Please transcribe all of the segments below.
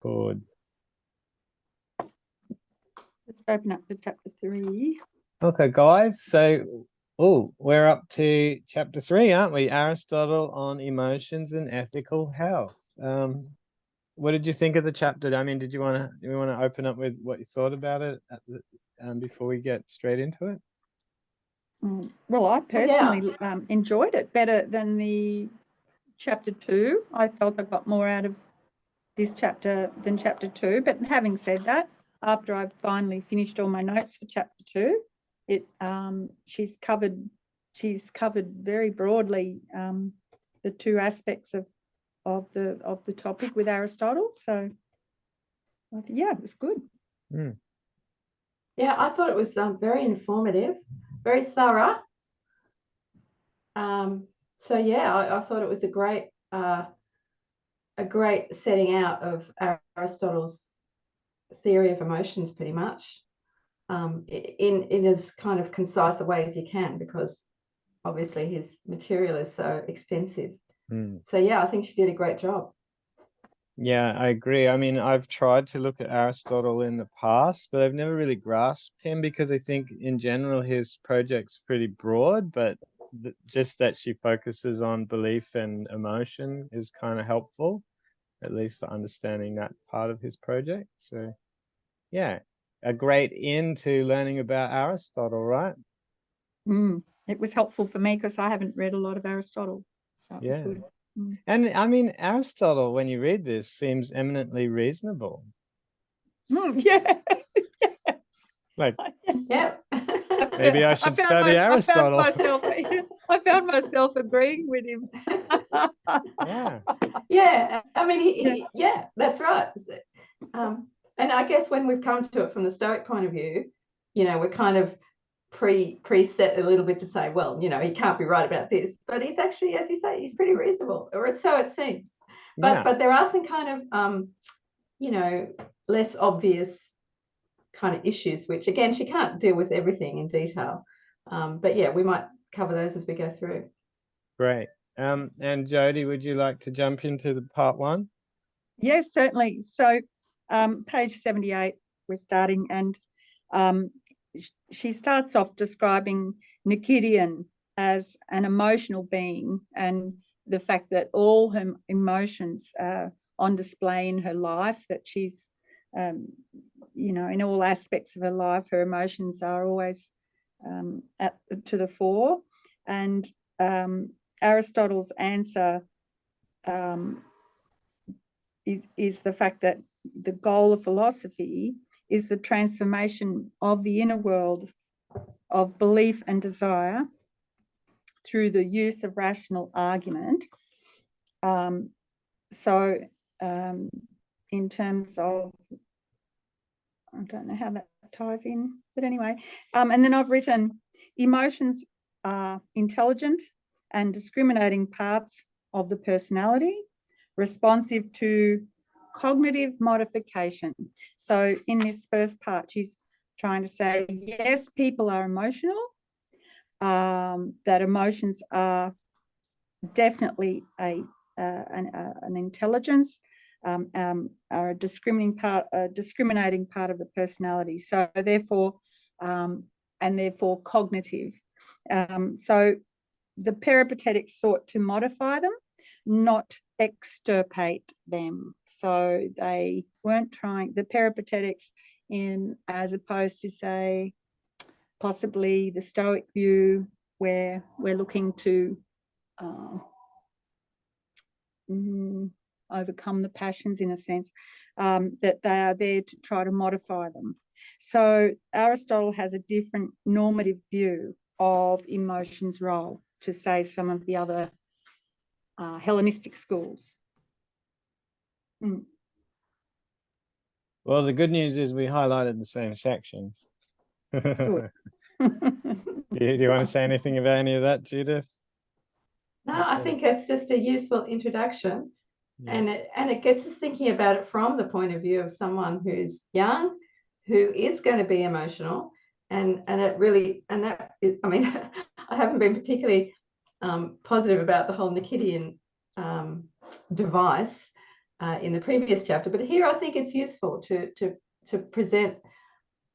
record. Let's open up to chapter 3. Okay, guys. So, we're up to chapter 3, aren't we? Aristotle on emotions and ethical health. What did you think of the chapter? I mean, do you want to open up with what you thought about it before we get straight into it? Well, I personally enjoyed it better than the chapter 2. I felt I got more out of this chapter than chapter 2. But having said that, after I've finally finished all my notes for chapter 2, she's covered very broadly the two aspects of the topic with Aristotle. So yeah, it was good. Yeah, I thought it was very informative, very thorough. So yeah, I thought it was a great setting out of Aristotle's theory of emotions, pretty much, in as kind of concise a way as you can, because obviously his material is so extensive. So yeah, I think she did a great job. Yeah, I agree. I mean, I've tried to look at Aristotle in the past, but I've never really grasped him, because I think in general his project's pretty broad, but just that she focuses on belief and emotion is kind of helpful, at least for understanding that part of his project. So yeah, a great into learning about Aristotle, right? It was helpful for me because I haven't read a lot of Aristotle, so it was good. And I mean, Aristotle, when you read this, seems eminently reasonable. Yeah. Like, yeah. Maybe I should study Aristotle. I found myself agreeing with him. Yeah. I mean, yeah, that's right. And I guess when we've come to it from the Stoic point of view, we're kind of preset a little bit to say, well, he can't be right about this, but he's actually, as you say, he's pretty reasonable, or so it seems. But there are some kind of less obvious kind of issues, which again, she can't deal with everything in detail. But yeah, we might cover those as we go through. Great. And Jodie, would you like to jump into the part 1? Yes, certainly. So page 78, we're starting, and she starts off describing Nikidian as an emotional being, and the fact that all her emotions are on display in her life, that she's, in all aspects of her life, her emotions are always to the fore. And Aristotle's answer is the fact that the goal of philosophy is the transformation of the inner world of belief and desire through the use of rational argument. So in terms of, I don't know how that ties in, but anyway, and then I've written, emotions are intelligent and discriminating parts of the personality, responsive to cognitive modification. So in this first part, she's trying to say, yes, people are emotional, that emotions are definitely an intelligence, are a discriminating part of the personality. So therefore, and therefore cognitive. So the Peripatetics sought to modify them, not extirpate them. So they weren't trying, the Peripatetics, as opposed to, say, possibly the Stoic view, where we're looking to overcome the passions, in a sense, that they are there to try to modify them. So Aristotle has a different normative view of emotions' role to, say, some of the other Hellenistic schools. Well, the good news is we highlighted the same sections. Good. Do you want to say anything about any of that, Judith? No, I think it's just a useful introduction. And it gets us thinking about it from the point of view of someone who's young, who is going to be emotional, and it really, and that is, I mean, I haven't been particularly positive about the whole Nikidian device, in the previous chapter. But here I think it's useful to present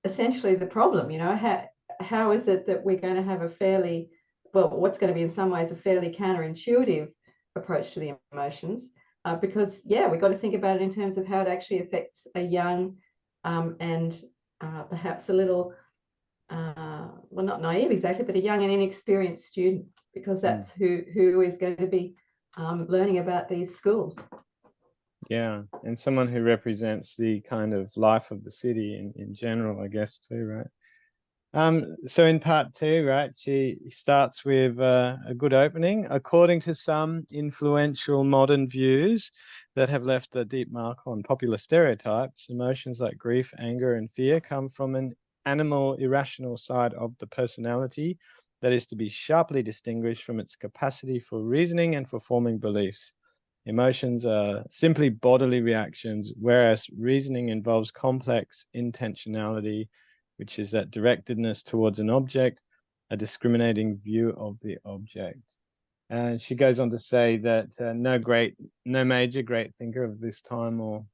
essentially the problem. You know, how is it that we're going to have a fairly, well, what's going to be in some ways a fairly counterintuitive approach to the emotions? Because, yeah, we've got to think about it in terms of how it actually affects a young and perhaps a little, well, not naive exactly, but a young and inexperienced student, because that's who is going to be learning about these schools. Yeah, and someone who represents the kind of life of the city in general, I guess, too, right? So in part 2, right, she starts with a good opening. According to some influential modern views that have left a deep mark on popular stereotypes, emotions like grief, anger, and fear come from an animal, irrational side of the personality that is to be sharply distinguished from its capacity for reasoning and for forming beliefs. Emotions are simply bodily reactions, whereas reasoning involves complex intentionality, which is that directedness towards an object, a discriminating view of the object. And she goes on to say that no major great thinker of this time, or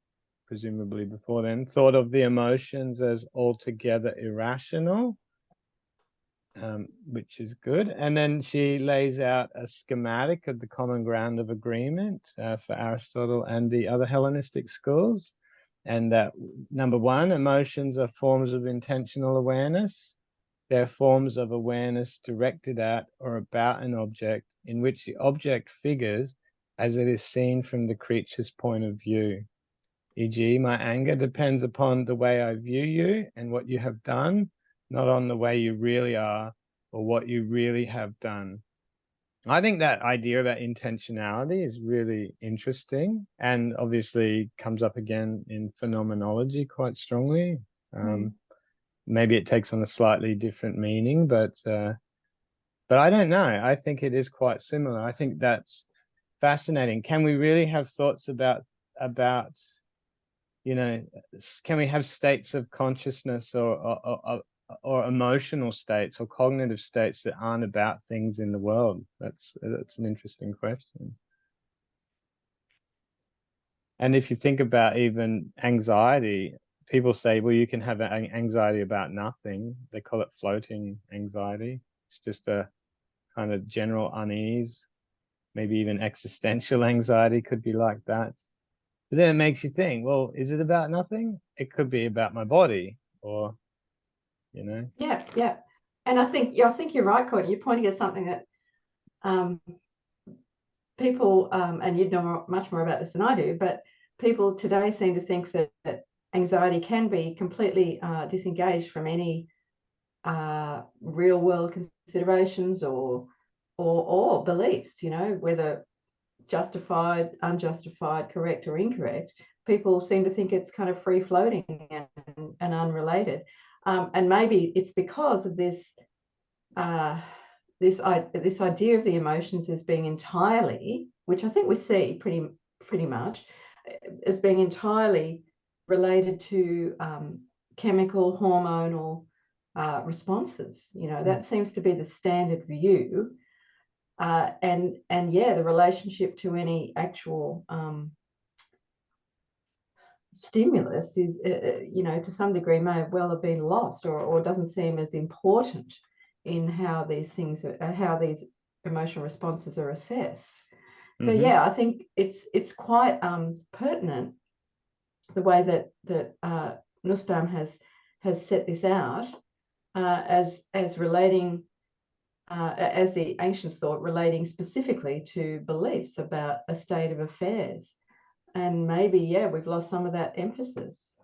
presumably before then, thought of the emotions as altogether irrational, which is good. And then she lays out a schematic of the common ground of agreement for Aristotle and the other Hellenistic schools. And that, number one, emotions are forms of intentional awareness. They're forms of awareness directed at or about an object in which the object figures as it is seen from the creature's point of view. E.g., my anger depends upon the way I view you and what you have done, not on the way you really are or what you really have done. I think that idea about intentionality is really interesting and obviously comes up again in phenomenology quite strongly. Maybe it takes on a slightly different meaning, but I don't know. I think it is quite similar. I think that's fascinating. Can we really have thoughts about you know, can we have states of consciousness or emotional states or cognitive states that aren't about things in the world? That's an interesting question. And if you think about even anxiety, people say, well, you can have anxiety about nothing. They call it floating anxiety. It's just a kind of general unease. Maybe even existential anxiety could be like that. But then it makes you think, well, is it about nothing? It could be about my body, or, you know. Yeah. And I think you're right, Courtney. You're pointing at something that people, and you'd know much more about this than I do, but people today seem to think that anxiety can be completely disengaged from any real world considerations or beliefs, you know, whether justified, unjustified, correct or incorrect. People seem to think it's kind of free floating and unrelated. And maybe it's because of this this idea of the emotions as being entirely, which I think we see pretty much, as being entirely related to chemical, hormonal responses. You know, that seems to be the standard view. And yeah, the relationship to any actual stimulus is, you know, to some degree may well have been lost or doesn't seem as important in how these things how these emotional responses are assessed. So yeah, I think it's quite pertinent the way that Nussbaum has set this out as relating as the ancients thought, relating specifically to beliefs about a state of affairs. And maybe, yeah, we've lost some of that emphasis.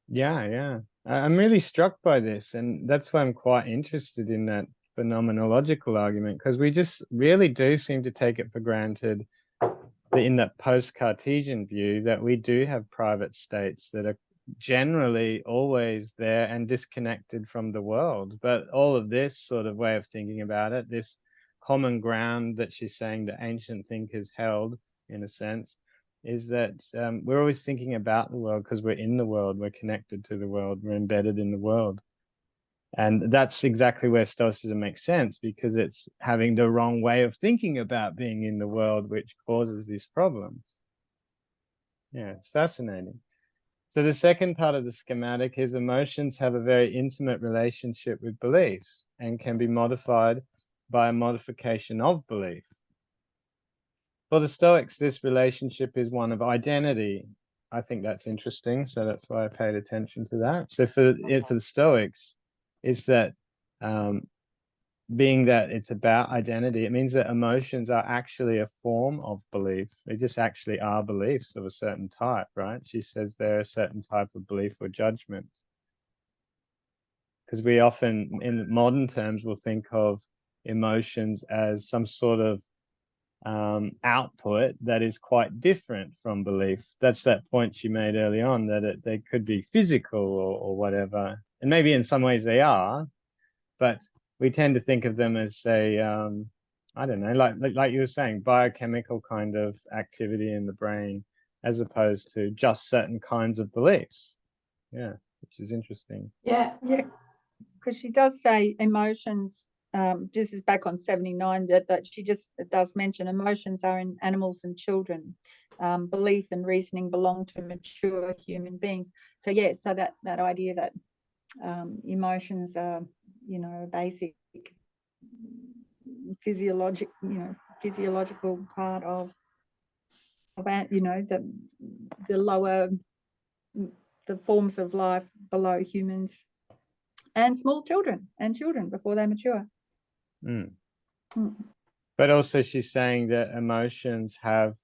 Yeah. I'm really struck by this, and that's why I'm quite interested in that phenomenological argument, because we just really do seem to take it for granted that in that post-Cartesian view that we do have private states that are generally always there and disconnected from the world. But all of this sort of way of thinking about it, this common ground that she's saying the ancient thinkers held, in a sense, is that we're always thinking about the world because we're in the world, we're connected to the world, we're embedded in the world. And that's exactly where Stoicism makes sense, because it's having the wrong way of thinking about being in the world which causes these problems. Yeah, it's fascinating. So the second part of the schematic is emotions have a very intimate relationship with beliefs and can be modified by a modification of belief. For the Stoics, this relationship is one of identity. I think that's interesting, so that's why I paid attention to that. So for the Stoics, it's that being that it's about identity, it means that emotions are actually a form of belief. They just actually are beliefs of a certain type, right? She says they're a certain type of belief or judgment. Because we often, in modern terms, will think of emotions as some sort of output that is quite different from belief. That's that point she made early on, that they could be physical or whatever. And maybe in some ways they are, but we tend to think of them as, say, I don't know, like you were saying, biochemical kind of activity in the brain, as opposed to just certain kinds of beliefs. Yeah, which is interesting. Yeah. Yeah, because she does say emotions. This is back on 79 that she just does mention emotions are in animals and children. Belief and reasoning belong to mature human beings. So yeah, so that idea that emotions are, a basic physiological part of the lower, the forms of life below humans and small children before they mature. Mm. But also she's saying that emotions have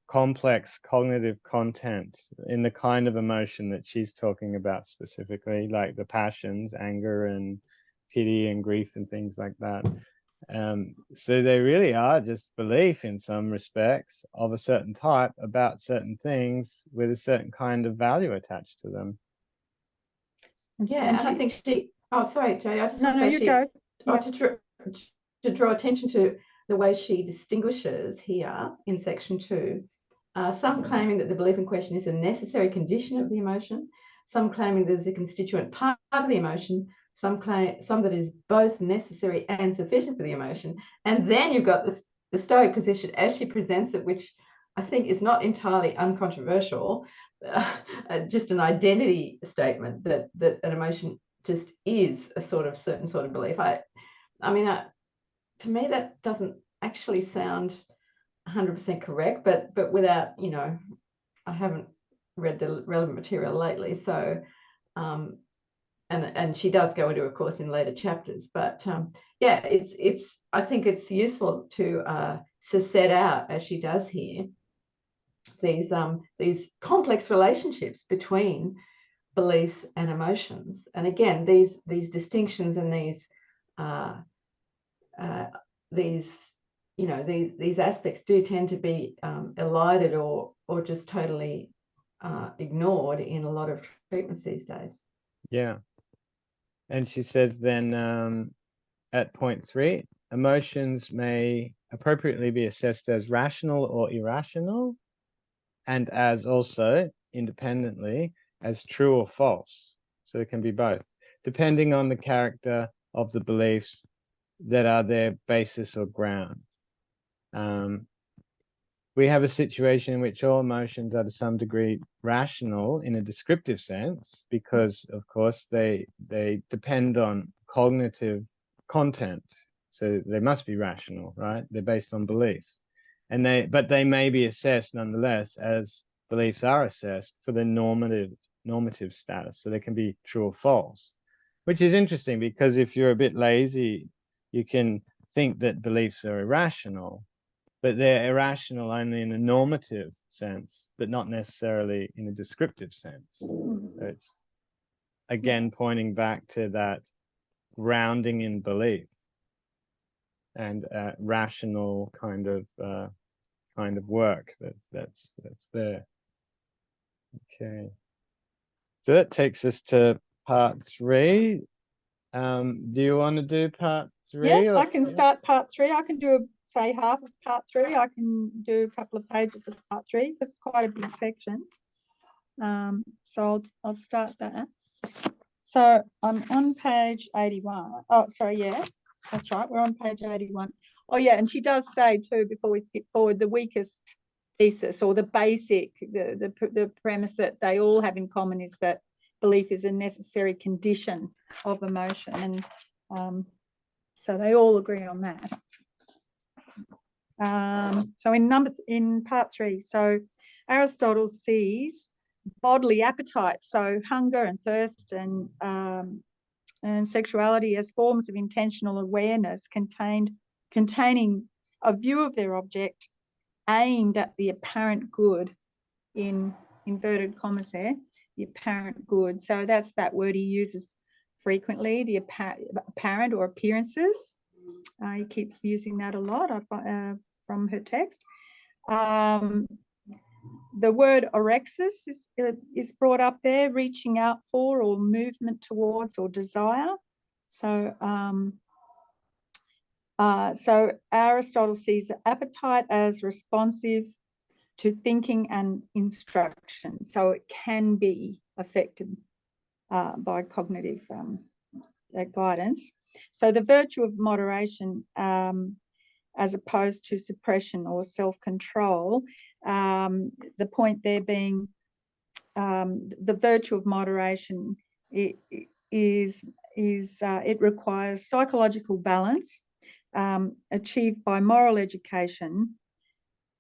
complex cognitive content in the kind of emotion that she's talking about specifically, like the passions, anger and pity and grief and things like that. So they really are just belief in some respects of a certain type about certain things with a certain kind of value attached to them. Yeah, and I think oh, sorry, Jodie, I just want to say go. Yeah. To draw attention to the way she distinguishes here in section 2, some claiming that the belief in question is a necessary condition of the emotion, some claiming there's a constituent part of the emotion, some that is both necessary and sufficient for the emotion, and then you've got the Stoic position as she presents it, which I think is not entirely uncontroversial, just an identity statement that an emotion just is a certain sort of belief. I mean, to me, that doesn't actually sound 100% correct, but without, I haven't read the relevant material lately, so and she does go into, of course, in later chapters, but yeah, it's I think it's useful to set out, as she does here, these complex relationships between beliefs and emotions, and again, these distinctions and these these aspects do tend to be elided or just totally ignored in a lot of treatments these days. Yeah. And she says then at point 3, emotions may appropriately be assessed as rational or irrational, and as also independently as true or false. So it can be both, depending on the character of the beliefs that are their basis or ground. We have a situation in which all emotions are to some degree rational in a descriptive sense, because of course they depend on cognitive content. So they must be rational, right? They're based on belief. But they may be assessed nonetheless as beliefs are assessed for the normative status. So they can be true or false, which is interesting because if you're a bit lazy, you can think that beliefs are irrational, but they're irrational only in a normative sense, but not necessarily in a descriptive sense. So it's again pointing back to that grounding in belief and rational kind of work that's there. Okay, so that takes us to part 3. Do you want to do part 3? Yeah, I can start part 3. I can do say half of part 3. I can do a couple of pages of part 3 because it's quite a big section. So I'll start that. So I'm on page 81. Oh, sorry, yeah, that's right. We're on page 81. Oh, yeah, and she does say too, before we skip forward, the weakest thesis, or the basic, the premise that they all have in common is that belief is a necessary condition of emotion, and so they all agree on that. So in part 3, so Aristotle sees bodily appetite, so hunger and thirst and sexuality, as forms of intentional awareness containing a view of their object aimed at the apparent good, in inverted commas there, the apparent good. So that's that word he uses frequently, the apparent or appearances. He keeps using that a lot from her text. The word orexis is brought up there, reaching out for or movement towards or desire. So so Aristotle sees appetite as responsive to thinking and instruction. So it can be affected by cognitive guidance. So the virtue of moderation, as opposed to suppression or self-control, the point there being the virtue of moderation it requires psychological balance achieved by moral education,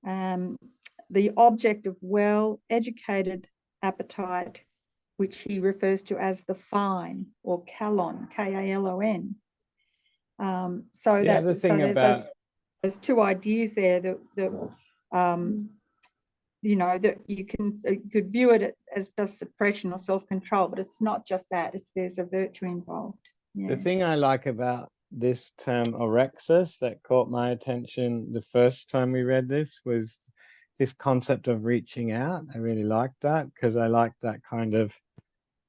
the object of well-educated appetite, which he refers to as the fine, or kalon, K-A-L-O-N. So Yeah, that the thing so about there's two ideas there that you know, that you could view it as just suppression or self-control, but it's not just that. There's a virtue involved. Yeah. the thing I like about this term orexis that caught my attention the first time we read this was this concept of reaching out. I really liked that because I like that kind of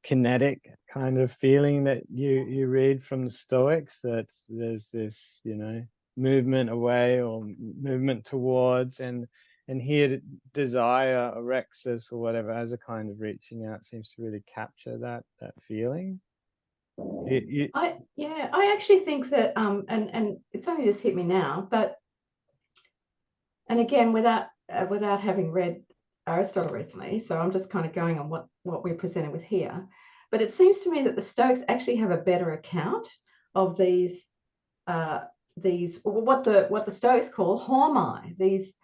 kinetic kind of feeling that you read from the Stoics, that there's this, you know, movement away or movement towards, and here desire, orexis or whatever, as a kind of reaching out seems to really capture that feeling. I actually think that and it's only just hit me now, but and again without having read Aristotle recently, so I'm just kind of going on what we're presented with here. But it seems to me that the Stoics actually have a better account of these what the Stoics call hormai, these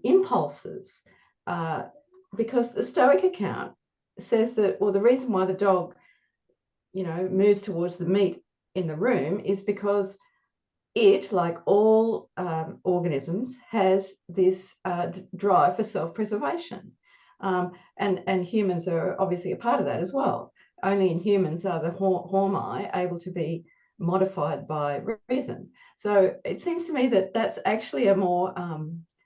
impulses, because the Stoic account says that, well, the reason why the dog, you know, moves towards the meat in the room is because it, like all organisms, has this drive for self-preservation. And humans are obviously a part of that as well. Only in humans are the hormai able to be modified by reason. So it seems to me that that's actually a more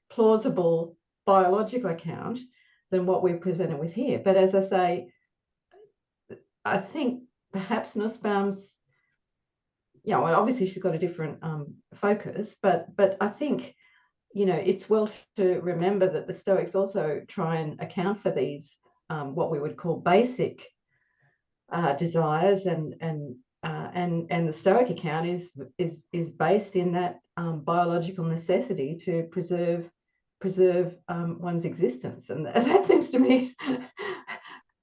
plausible biological account than what we're presented with here. But as I say, I think perhaps Nussbaum's, you know, obviously she's got a different focus, but I think, you know, it's well to remember that the Stoics also try and account for these what we would call basic desires, and the Stoic account is based in that biological necessity to preserve one's existence, and that seems to me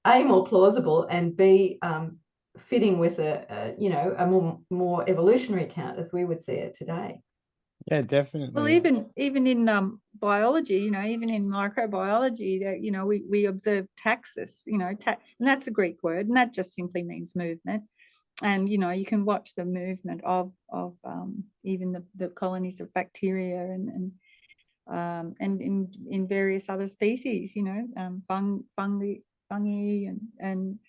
A, more plausible, and B, fitting with a more evolutionary account as we would see it today. Yeah, definitely. Well, even in biology, you know, even in microbiology, that, you know, we observe taxis, you know, and that's a Greek word, and that just simply means movement. And, you know, you can watch the movement of even the colonies of bacteria and in various other species, you know, fungi and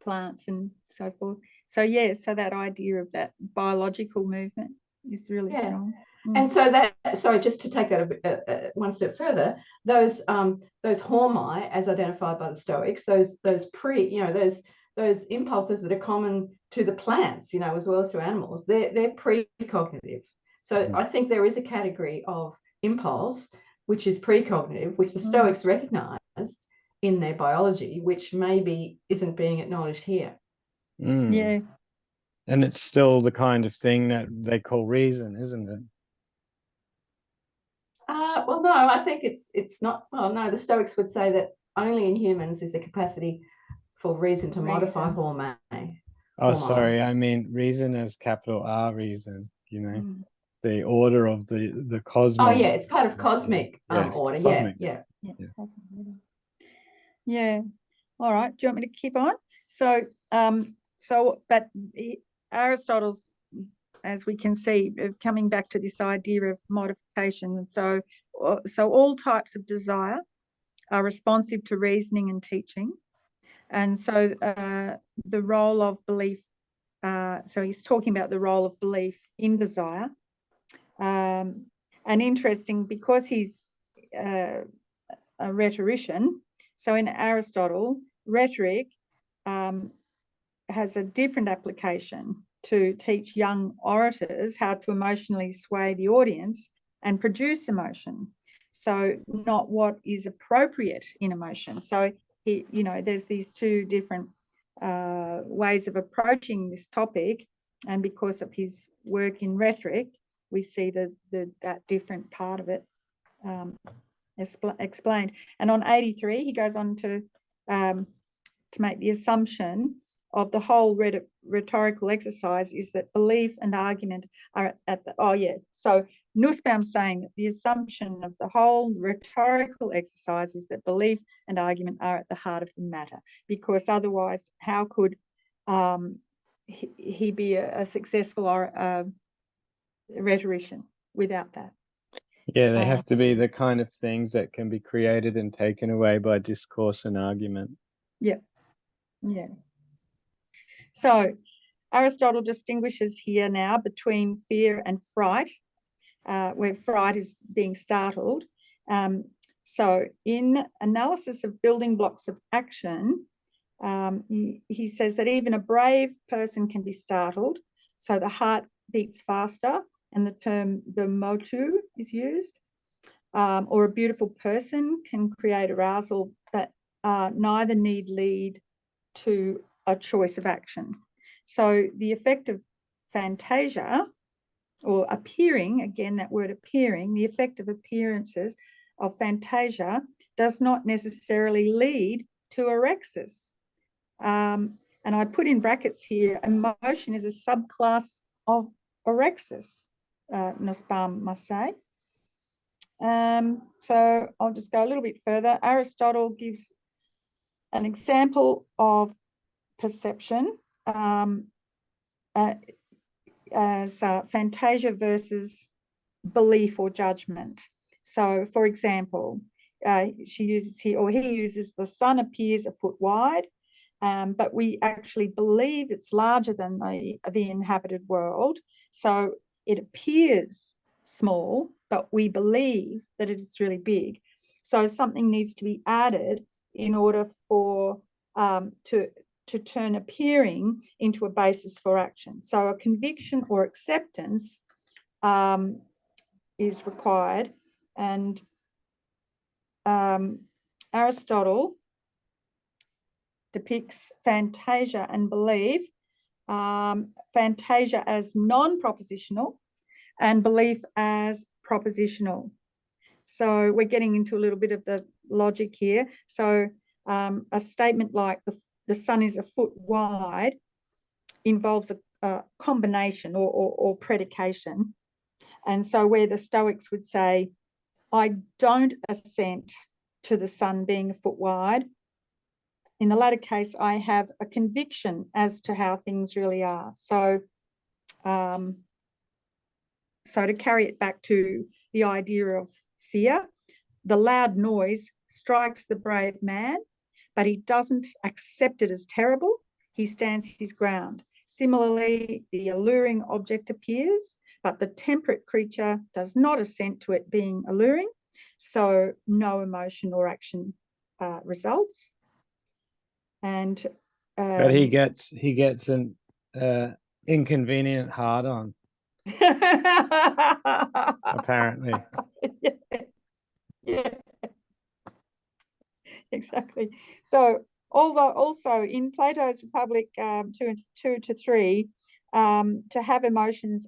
plants and so forth. So yeah, so that idea of that biological movement is really strong. And so just to take that one step further, those hormai, as identified by the Stoics, those impulses that are common to the plants, you know, as well as to animals, they're precognitive. So I think there is a category of impulse which is precognitive, which the Stoics recognized in their biology, which maybe isn't being acknowledged here. Yeah. And it's still the kind of thing that they call reason, isn't it? well, no, I think it's not. Well, no, the Stoics would say that only in humans is the capacity for reason to modify hormone. Oh, sorry, I mean reason as capital R reason, you know, the order of the cosmos. Oh, yeah, it's part of cosmic order. Cosmic. Yeah. Yeah. All right. Do you want me to keep on? So, but Aristotle's, as we can see, coming back to this idea of modification. So all types of desire are responsive to reasoning and teaching. And so the role of belief, so he's talking about the role of belief in desire. And interesting, because he's a rhetorician, so in Aristotle, rhetoric has a different application to teach young orators how to emotionally sway the audience and produce emotion. So not what is appropriate in emotion. So there's these two different ways of approaching this topic, and because of his work in rhetoric, we see that different part of it explained. And on 83, he goes on to make the assumption of the whole rhetorical exercise is that belief and argument are at the, so Nussbaum's saying that the assumption of the whole rhetorical exercise is that belief and argument are at the heart of the matter, because otherwise how could he be a successful rhetorician without that? Yeah, they have to be the kind of things that can be created and taken away by discourse and argument. Yeah. So Aristotle distinguishes here now between fear and fright, where fright is being startled. So in analysis of building blocks of action, he says that even a brave person can be startled. So the heart beats faster, and the term the motu is used. Or a beautiful person can create arousal, but neither need lead to a choice of action. So the effect of fantasia, or appearing, again, that word appearing, the effect of appearances of fantasia does not necessarily lead to orexis. And I put in brackets here, emotion is a subclass of orexis, Nussbaum must say. So I'll just go a little bit further. Aristotle gives an example of perception as fantasia versus belief or judgment. So, for example, she uses here, or he uses, the sun appears a foot wide, but we actually believe it's larger than the inhabited world. So it appears small, but we believe that it is really big. So something needs to be added in order for to turn appearing into a basis for action. So a conviction or acceptance is required, and Aristotle depicts fantasia and belief, fantasia as non-propositional and belief as propositional. So we're getting into a little bit of the logic here. So a statement like the sun is a foot wide involves a combination or predication. And so where the Stoics would say, I don't assent to the sun being a foot wide, in the latter case, I have a conviction as to how things really are. So, so to carry it back to the idea of fear, the loud noise strikes the brave man, but he doesn't accept it as terrible. He stands his ground. Similarly, the alluring object appears, but the temperate creature does not assent to it being alluring, so no emotion or action results. And but he gets an inconvenient hard on. Apparently. Yeah. Exactly. So although also in Plato's Republic 2 to 3, to have emotions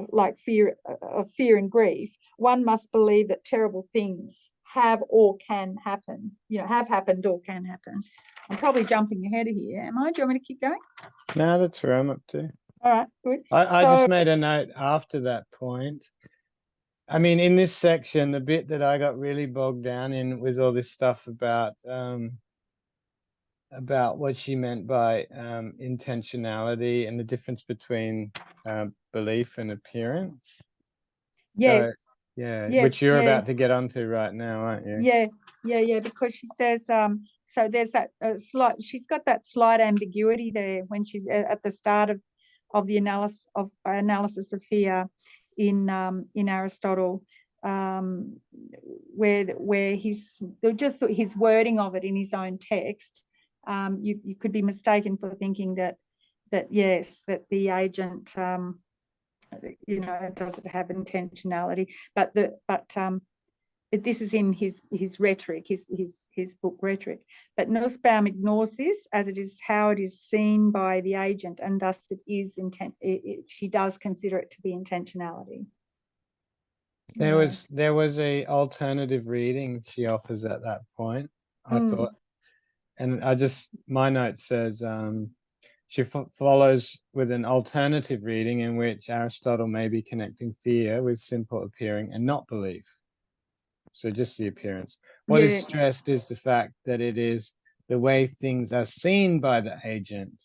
like fear of fear and grief, one must believe that terrible things have or can happen, have happened or can happen. I'm probably jumping ahead here. Am I? Do you want me to keep going? No, that's where I'm up to. All right, good. I just made a note after that point. I mean, in this section, the bit that I got really bogged down in was all this stuff about what she meant by intentionality and the difference between belief and appearance. Yes. So, yeah, yes, which you're yeah. about to get onto right now, aren't you? Yeah, because she says, so there's that slight, she's got that slight ambiguity there when she's at the start of the analysis of fear in Aristotle, where he's just his wording of it in his own text. You could be mistaken for thinking that yes, that the agent doesn't have intentionality, but this is in his rhetoric, his book Rhetoric. But Nussbaum ignores this, as it is how it is seen by the agent, and thus it is she does consider it to be intentionality. There was a alternative reading she offers at that point, I thought, and my note says she follows with an alternative reading in which Aristotle may be connecting fear with simple appearing and not belief. So just the appearance. What is stressed is the fact that it is the way things are seen by the agent,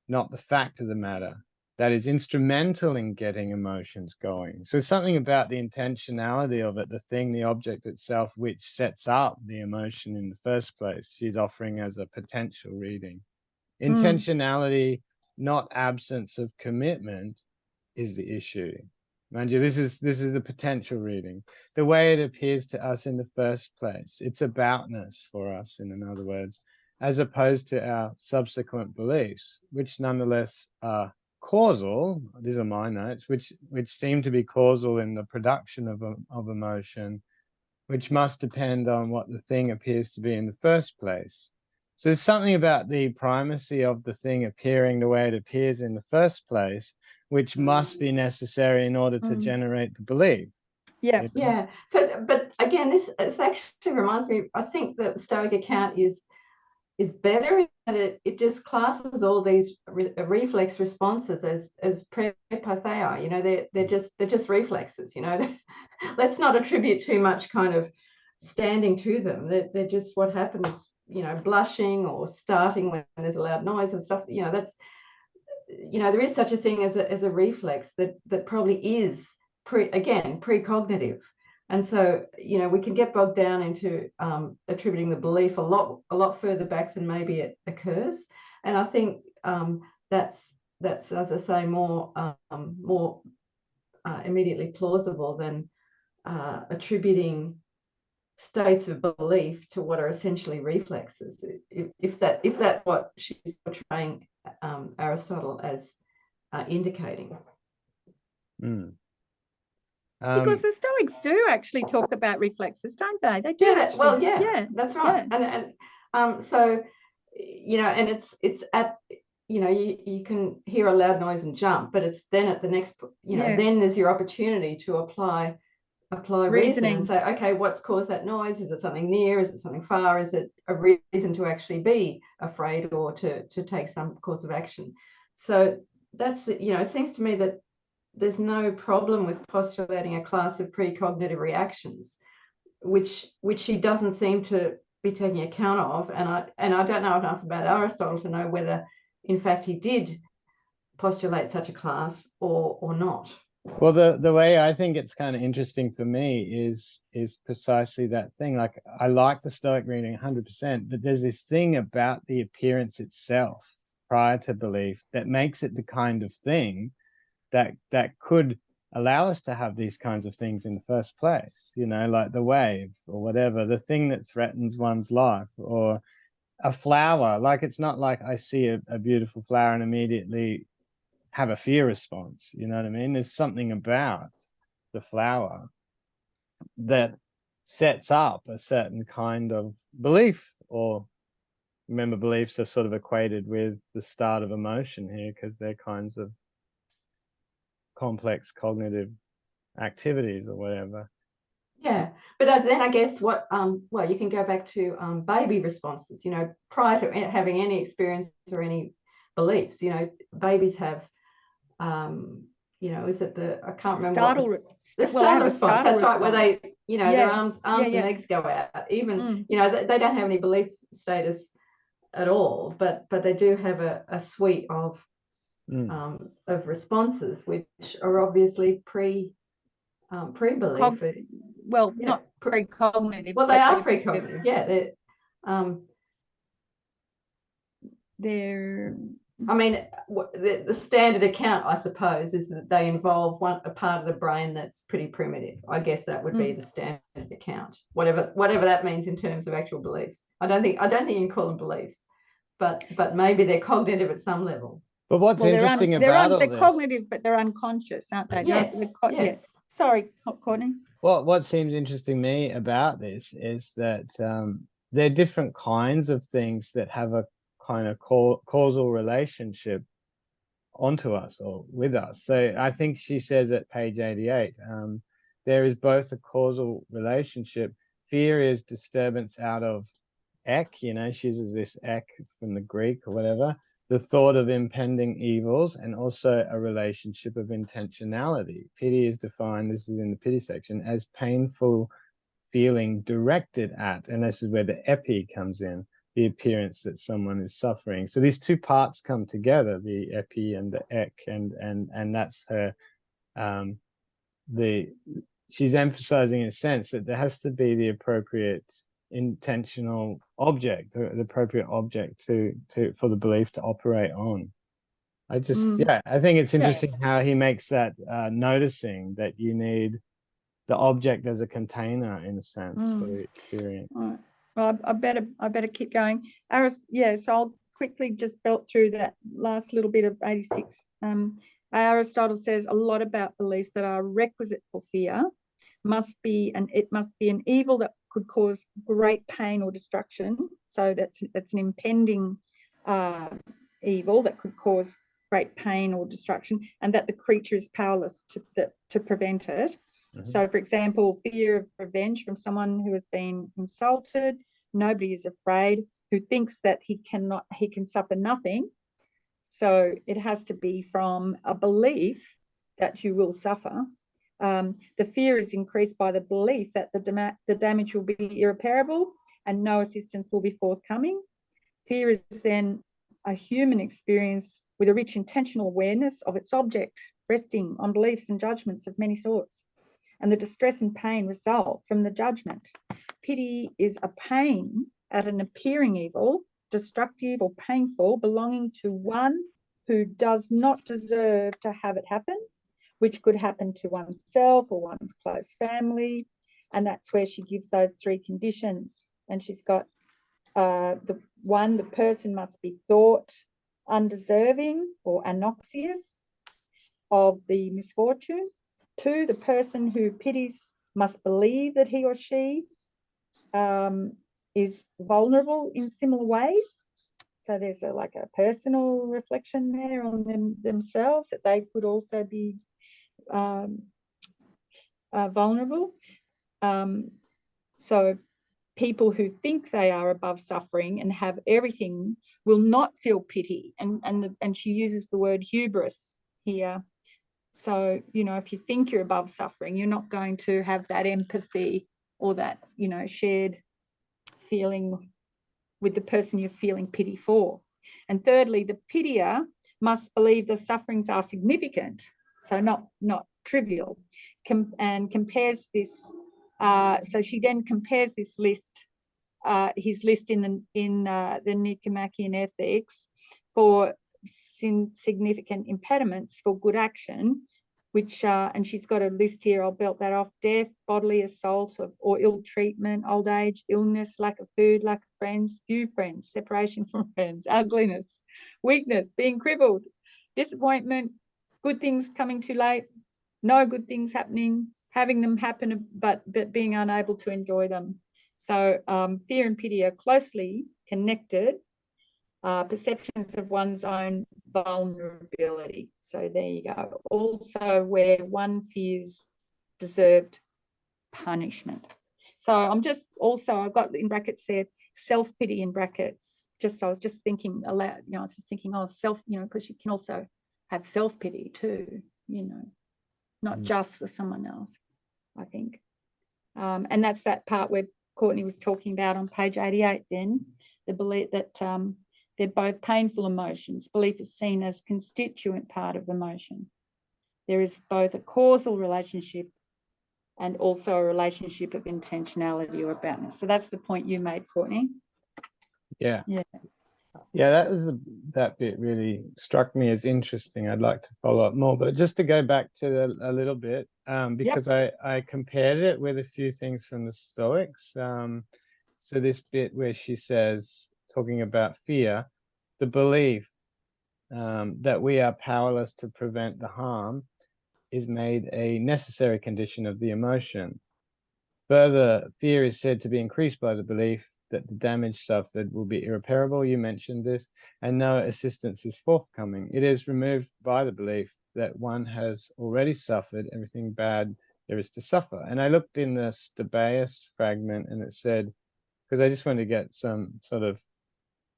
not the fact of the matter, that is instrumental in getting emotions going. So something about the intentionality of it, the thing, the object itself, which sets up the emotion in the first place, she's offering as a potential reading. Intentionality, not absence of commitment, is the issue. Mind you, this is the potential reading. The way it appears to us in the first place. It's aboutness for us, in other words, as opposed to our subsequent beliefs, which nonetheless are causal. These are my notes, which seem to be causal in the production of emotion, which must depend on what the thing appears to be in the first place. So there's something about the primacy of the thing appearing the way it appears in the first place, which must be necessary in order to generate the belief. Yeah. So, but again, this actually reminds me, I think the Stoic account is better, and it just classes all these reflex responses as prepatheia. They're just reflexes. Let's not attribute too much kind of standing to them. They're just what happens. Blushing or starting when there's a loud noise and stuff. That's there is such a thing as a reflex that probably is precognitive. And so, we can get bogged down into attributing the belief a lot further back than maybe it occurs. And I think that's, as I say, more immediately plausible than attributing states of belief to what are essentially reflexes. If that's what she's portraying Aristotle as indicating. Because the Stoics do actually talk about reflexes, don't they? They do. That's right. And so, and it's at, you can hear a loud noise and jump, but it's then at the next, then there's your opportunity to apply reason and say, okay, what's caused that noise? Is it something near? Is it something far? Is it a reason to actually be afraid or to take some course of action? So that's, it seems to me that there's no problem with postulating a class of precognitive reactions, which she doesn't seem to be taking account of. And I don't know enough about Aristotle to know whether, in fact, he did postulate such a class or not. Well, the way I think it's kind of interesting for me is precisely that thing. Like, I like the Stoic reading 100%, but there's this thing about the appearance itself prior to belief that makes it the kind of thing that could allow us to have these kinds of things in the first place, like the wave or whatever, the thing that threatens one's life, or a flower. Like, it's not like I see a beautiful flower and immediately have a fear response. You know what I mean? There's something about the flower that sets up a certain kind of belief, or remember, beliefs are sort of equated with the start of emotion here because they're kinds of complex cognitive activities or whatever. Yeah, but then I guess what well, you can go back to baby responses, you know, prior to having any experience or any beliefs. You know, babies have you know, is it I can't remember what the startle response. That's right, where they, you know, their arms and legs go out. Even you know, they don't have any belief status at all, but they do have a suite of responses which are obviously pre-belief. Well, not pre-cognitive. Well, they are pre-cognitive. Yeah, they're. I mean, the standard account, I suppose, is that they involve a part of the brain that's pretty primitive. I guess that would be the standard account, whatever that means in terms of actual beliefs. I don't think you can call them beliefs, but maybe they're cognitive at some level. But what's interesting about all this? They're cognitive, but they're unconscious, aren't they? Yes. Yes. Sorry, Courtney. What seems interesting to me about this is that there are different kinds of things that have a kind of causal relationship onto us or with us. So I think she says at page 88, there is both a causal relationship. Fear is disturbance out of ek, you know, she uses this ek from the Greek or whatever, the thought of impending evils, and also a relationship of intentionality. Pity is defined, this is in the pity section, as painful feeling directed at, and this is where the epi comes in, the appearance that someone is suffering. So these two parts come together, the epi and the ek, and that's her, she's emphasizing in a sense that there has to be the appropriate intentional object, the appropriate object for the belief to operate on. I just I think it's interesting how he makes that noticing that you need the object as a container in a sense for the experience. All right. Well, I better keep going. So I'll quickly just belt through that last little bit of 86. Aristotle says a lot about beliefs that are requisite for fear must be an evil that could cause great pain or destruction. So that's an impending evil that could cause great pain or destruction, and that the creature is powerless to prevent it. So, for example, fear of revenge from someone who has been insulted. Nobody is afraid, who thinks that he can suffer nothing. So it has to be from a belief that you will suffer. The fear is increased by the belief that the damage will be irreparable and no assistance will be forthcoming. Fear is then a human experience with a rich intentional awareness of its object, resting on beliefs and judgments of many sorts. And the distress and pain result from the judgment. Pity is a pain at an appearing evil, destructive or painful, belonging to one who does not deserve to have it happen, which could happen to oneself or one's close family. And that's where she gives those three conditions. And she's got the person must be thought undeserving or anoxious of the misfortune. 2, the person who pities must believe that he or she is vulnerable in similar ways. So there's a personal reflection there on themselves, that they could also be vulnerable. So people who think they are above suffering and have everything will not feel pity. And she uses the word hubris here. So, you know, if you think you're above suffering, you're not going to have that empathy or that, you know, shared feeling with the person you're feeling pity for. And thirdly, the pitier must believe the sufferings are significant, so not trivial, and compares this. So she then compares this list, his list in the Nicomachean Ethics, for significant impediments for good action, which and she's got a list here, I'll belt that off: death, bodily assault or ill treatment, old age, illness, lack of food, lack of friends, few friends, separation from friends, ugliness, weakness, being crippled, disappointment, good things coming too late, no good things happening, having them happen but being unable to enjoy them. So fear and pity are closely connected, perceptions of one's own vulnerability. So there you go. Also, where one fears deserved punishment. So I'm just also, I've got in brackets there, self-pity in brackets. I was just thinking aloud, I was just thinking, oh, because you can also have self-pity too, not just for someone else, I think. And that's that part where Courtney was talking about on page 88 then, the belief that they're both painful emotions. Belief is seen as constituent part of emotion. There is both a causal relationship and also a relationship of intentionality or aboutness. So that's the point you made, Courtney. Yeah. Yeah. Yeah, that bit really struck me as interesting. I'd like to follow up more, but just to go back to a little bit, because I compared it with a few things from the Stoics. So this bit where she says, talking about fear, the belief that we are powerless to prevent the harm is made a necessary condition of the emotion. Further, fear is said to be increased by the belief that the damage suffered will be irreparable. You mentioned this, and no assistance is forthcoming. It is removed by the belief that one has already suffered everything bad there is to suffer. And I looked in the Stabaeus fragment, and it said, because I just wanted to get some sort of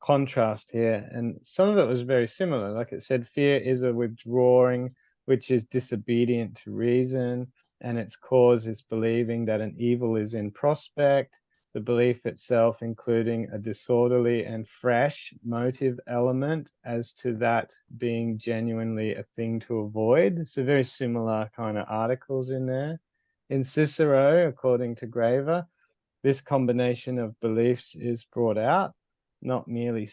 contrast here, and some of it was very similar. Like it said, fear is a withdrawing which is disobedient to reason, and its cause is believing that an evil is in prospect, the belief itself including a disorderly and fresh motive element as to that being genuinely a thing to avoid. So very similar kind of articles in there. In Cicero, according to Graver, this combination of beliefs is brought out, not merely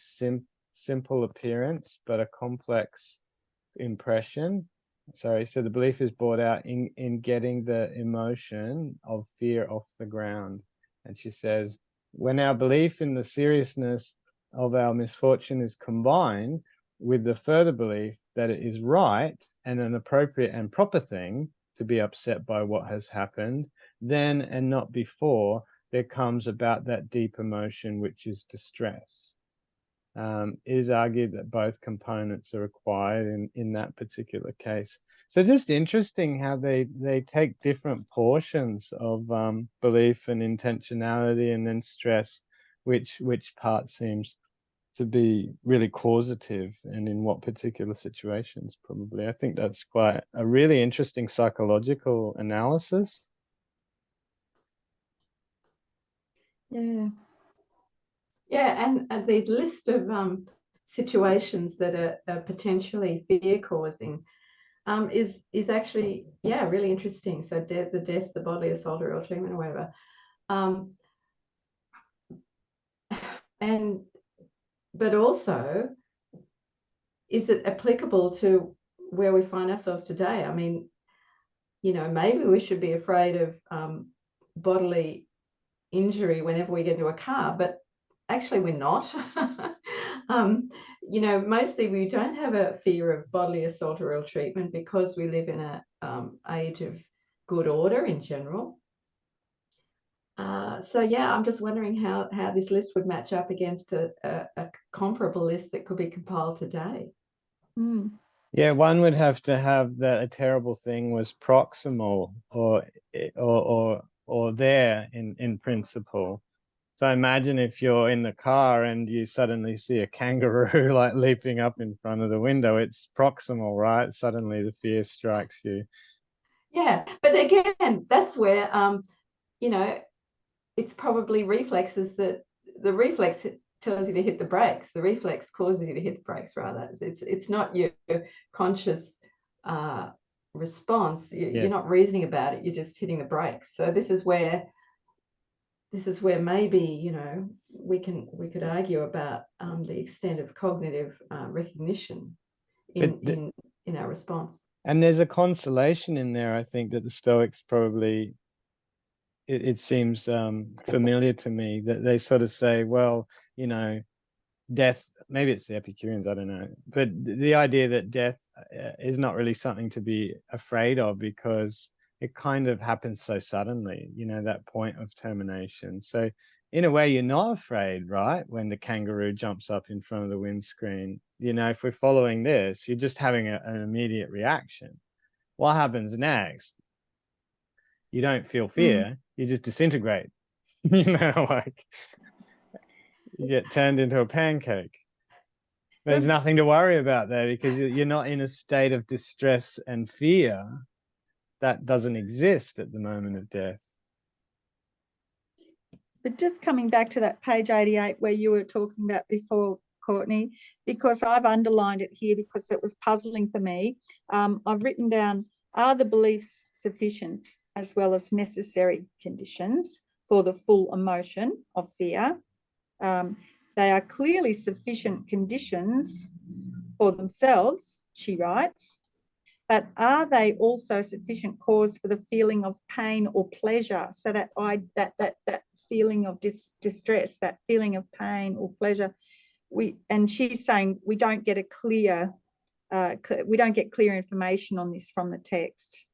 simple appearance, but a complex impression. Sorry, so the belief is brought out in getting the emotion of fear off the ground. And she says, when our belief in the seriousness of our misfortune is combined with the further belief that it is right and an appropriate and proper thing to be upset by what has happened, then and not before, there comes about that deep emotion, which is distress. It is argued that both components are required in that particular case. So just interesting how they take different portions of belief and intentionality and then stress, which part seems to be really causative and in what particular situations probably. I think that's quite a really interesting psychological analysis. Yeah. Yeah, and the list of situations that are potentially fear-causing is actually, really interesting. So the death, the bodily assault or ill treatment or whatever. But also, is it applicable to where we find ourselves today? I mean, maybe we should be afraid of bodily injury whenever we get into a car, but actually we're not. Mostly we don't have a fear of bodily assault or ill treatment because we live in a age of good order in general. So yeah, I'm just wondering how this list would match up against a comparable list that could be compiled today. Mm. Yeah, one would have to have that a terrible thing was proximal or there in principle. So imagine if you're in the car and you suddenly see a kangaroo like leaping up in front of the window, it's proximal, right? Suddenly the fear strikes you. Yeah, but again, that's where it's probably reflexes that the reflex tells you to hit the brakes. The reflex causes you to hit the brakes, rather. It's not your conscious response. You're not reasoning about it. You're just hitting the brakes. So this is where maybe we could argue about the extent of cognitive recognition in our response. And there's a consolation in there, I think, that the Stoics probably, it seems familiar to me, that they sort of say, well, death, maybe it's the Epicureans, I don't know, but the idea that death is not really something to be afraid of because it kind of happens so suddenly, that point of termination. So in a way, you're not afraid, right? When the kangaroo jumps up in front of the windscreen, you know, if we're following this, you're just having an immediate reaction. What happens next? You don't feel fear, you just disintegrate. You know, like you get turned into a pancake. There's nothing to worry about there because you're not in a state of distress and fear. That doesn't exist at the moment of death. But just coming back to that page 88 where you were talking about before, Courtney, because I've underlined it here because it was puzzling for me. I've written down, are the beliefs sufficient as well as necessary conditions for the full emotion of fear? They are clearly sufficient conditions for themselves, she writes, but are they also sufficient cause for the feeling of pain or pleasure? So that feeling of distress, that feeling of pain or pleasure, and she's saying we don't get clear information on this from the text,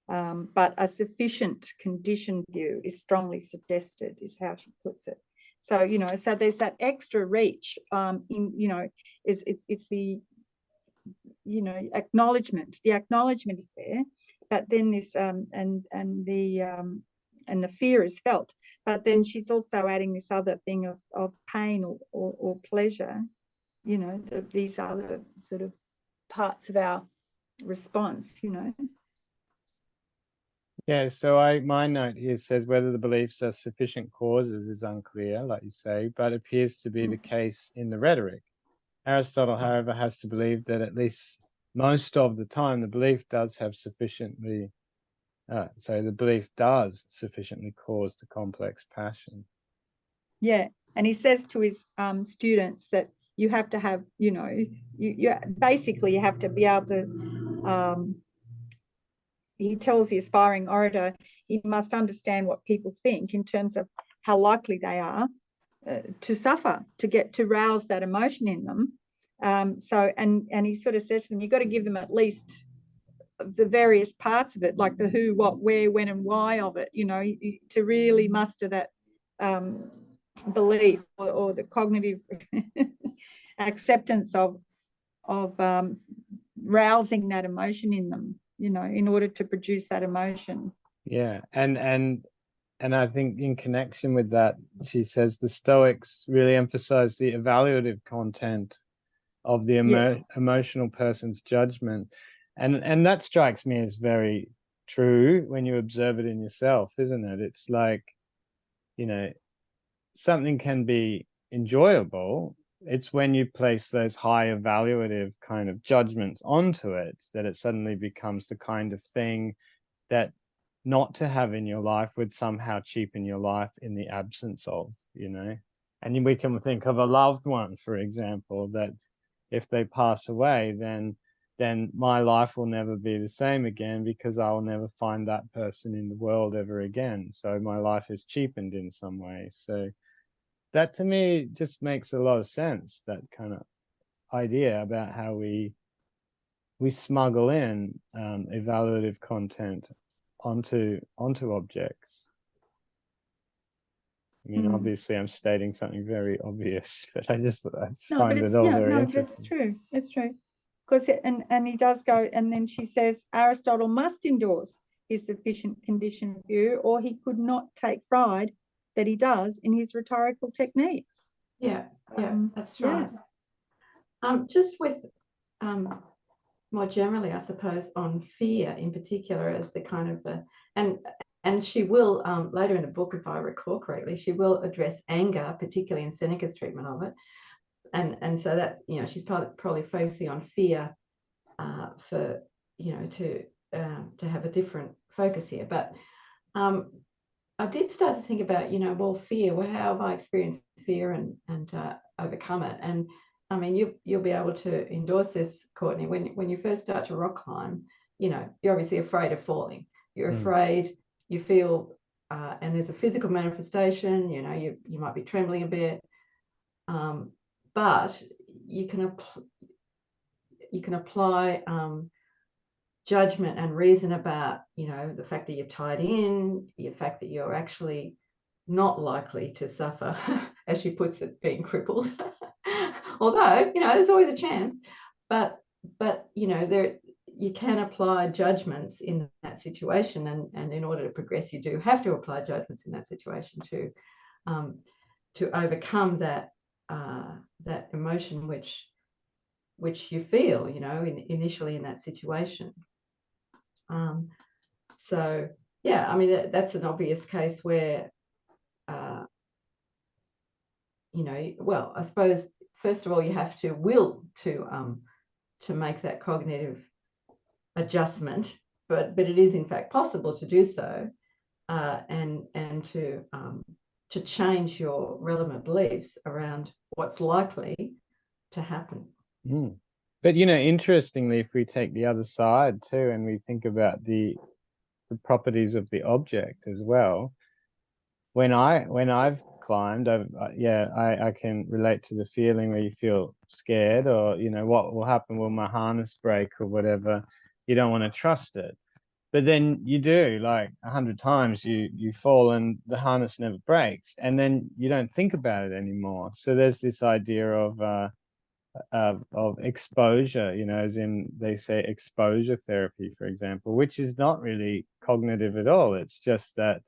but a sufficient condition view is strongly suggested, is how she puts it. So, you know, so there's that extra reach in, you know, it's the, you know, acknowledgement. The acknowledgement is there, but then this and the fear is felt. But then she's also adding this other thing of pain or pleasure. You know, these other sort of parts of our response. You know. Yeah, so my note here says whether the beliefs are sufficient causes is unclear, like you say, but appears to be the case in the rhetoric. Aristotle, however, has to believe that at least most of the time the belief does have sufficiently, the belief does sufficiently cause the complex passion. Yeah, and he says to his students that you have to have, you know, you basically you have to be able to. He tells the aspiring orator he must understand what people think in terms of how likely they are to suffer, to rouse that emotion in them. So he sort of says to them, you've got to give them at least the various parts of it, like the who, what, where, when, and why of it, you know, to really muster that belief or the cognitive acceptance of rousing that emotion in them, you know, in order to produce that emotion. Yeah, and I think in connection with that, she says the Stoics really emphasize the evaluative content of the emotional person's judgment, and that strikes me as very true when you observe it in yourself, isn't it? It's like, you know, something can be enjoyable. It's when you place those high evaluative kind of judgments onto it that it suddenly becomes the kind of thing that not to have in your life would somehow cheapen your life in the absence of, you know. And we can think of a loved one, for example, that if they pass away, then my life will never be the same again because I will never find that person in the world ever again. So my life is cheapened in some way. So that to me just makes a lot of sense, that kind of idea about how we smuggle in evaluative content onto objects. I mean, obviously I'm stating something very obvious, but I just find it all very interesting. That's true. It's true. Because and he does go, and then she says Aristotle must endorse his sufficient condition view, or he could not take pride that he does in his rhetorical techniques. Yeah, that's right. Just with more generally, I suppose, on fear in particular as the kind of the, and she will later in the book, if I recall correctly, she will address anger, particularly in Seneca's treatment of it, and so that, you know, she's probably focusing on fear for, you know, to have a different focus here. But I did start to think about, you know, well, fear. Well, how have I experienced fear and overcome it? And I mean, you'll be able to endorse this, Courtney. When you first start to rock climb, you know, you're obviously afraid of falling. You're afraid. You feel, and there's a physical manifestation. You know, you might be trembling a bit, but you can apply judgment and reason about, you know, the fact that you're tied in, the fact that you're actually not likely to suffer, as she puts it, being crippled. Although, there's always a chance, but you can apply judgments in that situation, and in order to progress, you do have to apply judgments in that situation to overcome that emotion which you feel, initially in that situation. So yeah, I mean, that's an obvious case where, well, I suppose first of all you have to will to make that cognitive adjustment, but it is in fact possible to do so, and to change your relevant beliefs around what's likely to happen. But interestingly, if we take the other side too, and we think about the properties of the object as well, when I've climbed, I can relate to the feeling where you feel scared, or what will happen, will my harness break or whatever. You don't want to trust it, but then you do, like 100 times you fall and the harness never breaks, and then you don't think about it anymore. So there's this idea of exposure, as in, they say, exposure therapy, for example, which is not really cognitive at all. It's just that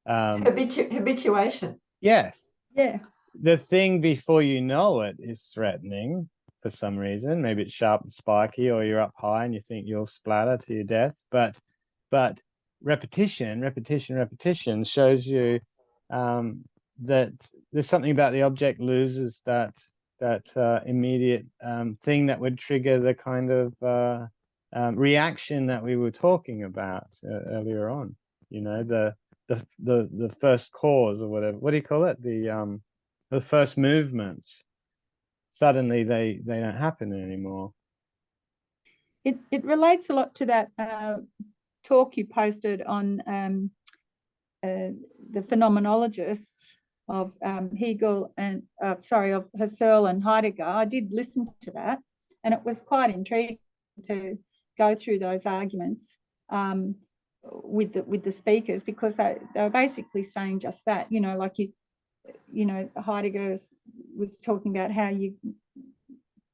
habituation. Yes. Yeah. The thing before you know it is threatening for some reason. Maybe it's sharp and spiky, or you're up high and you think you'll splatter to your death. But repetition shows you that there's something about the object loses that immediate thing that would trigger the kind of reaction that we were talking about earlier on. The first cause, or whatever. What do you call it? The first movements. Suddenly they don't happen anymore. It relates a lot to that talk you posted on the phenomenologists of Hegel and of Husserl and Heidegger. I did listen to that, and it was quite intriguing to go through those arguments with the speakers, because they were basically saying just that. Like Heidegger was talking about how you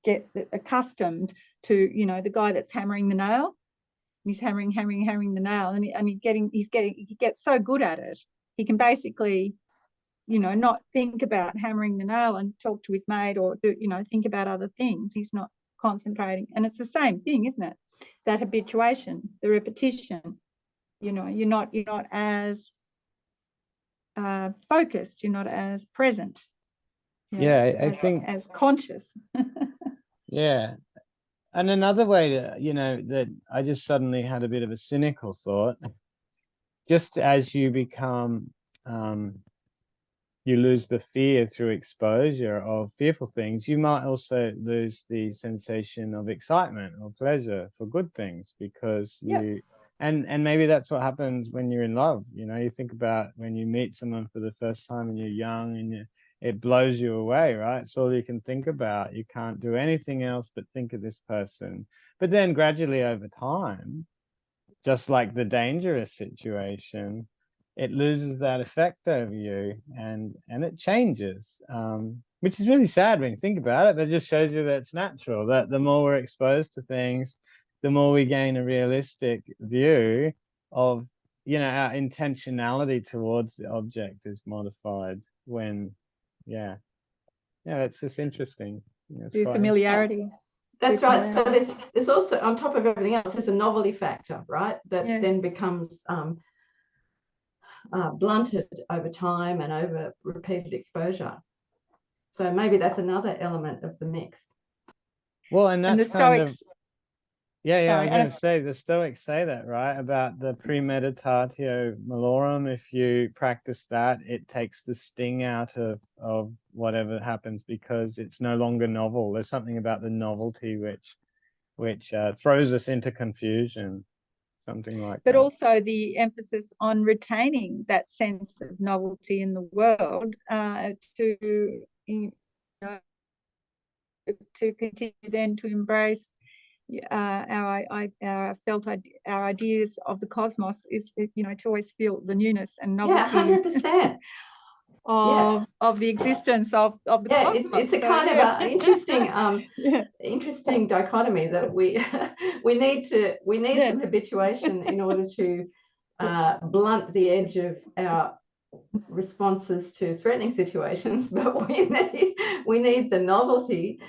get accustomed to the guy that's hammering the nail. He's hammering the nail, and he gets so good at it, he can basically not think about hammering the nail and talk to his mate, or think about other things. He's not concentrating. And it's the same thing, isn't it? That habituation, the repetition. You're not as focused, you're not as present. I think as conscious. Yeah. And another way to, that I just suddenly had a bit of a cynical thought. Just as you become, you lose the fear through exposure of fearful things, you might also lose the sensation of excitement or pleasure for good things, because and maybe that's what happens when you're in love. You think about when you meet someone for the first time and you're young, and it blows you away, right? It's all you can think about. You can't do anything else but think of this person. But then gradually over time, just like the dangerous situation, it loses that effect over you, and it changes, which is really sad when you think about it. But it just shows you that it's natural, that the more we're exposed to things, the more we gain a realistic view of, our intentionality towards the object is modified when, it's just interesting. Through familiarity. That's right. So there's also, on top of everything else, there's a novelty factor, right? That then becomes blunted over time and over repeated exposure. So maybe that's another element of the mix. Well, and that's the Stoics. I was going to say, the Stoics say that, right? About the premeditatio malorum. If you practice that, it takes the sting out of whatever happens, because it's no longer novel. There's something about the novelty which throws us into confusion, something like that. But also the emphasis on retaining that sense of novelty in the world to continue then to embrace our ideas of the cosmos is, you know, to always feel the newness and Yeah, novelty 100%. of the existence of the Yeah, cosmos. it's a So, kind of yeah. a interesting Yeah. interesting dichotomy that we need Yeah. some habituation in order to blunt the edge of our responses to threatening situations, but we need the novelty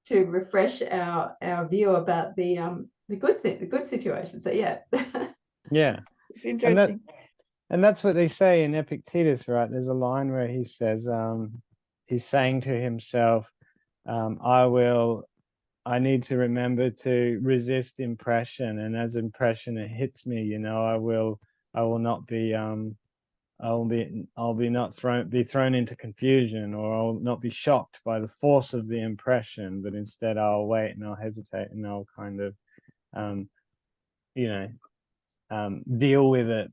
to refresh our view about the good situation. So yeah. Yeah. It's interesting. And that's what they say in Epictetus, right? There's a line where he says, he's saying to himself, I need to remember to resist impression, and as impression it hits me, you know, I will not be I'll be not thrown into confusion, or I'll not be shocked by the force of the impression, but instead I'll wait and I'll hesitate and I'll kind of you know deal with it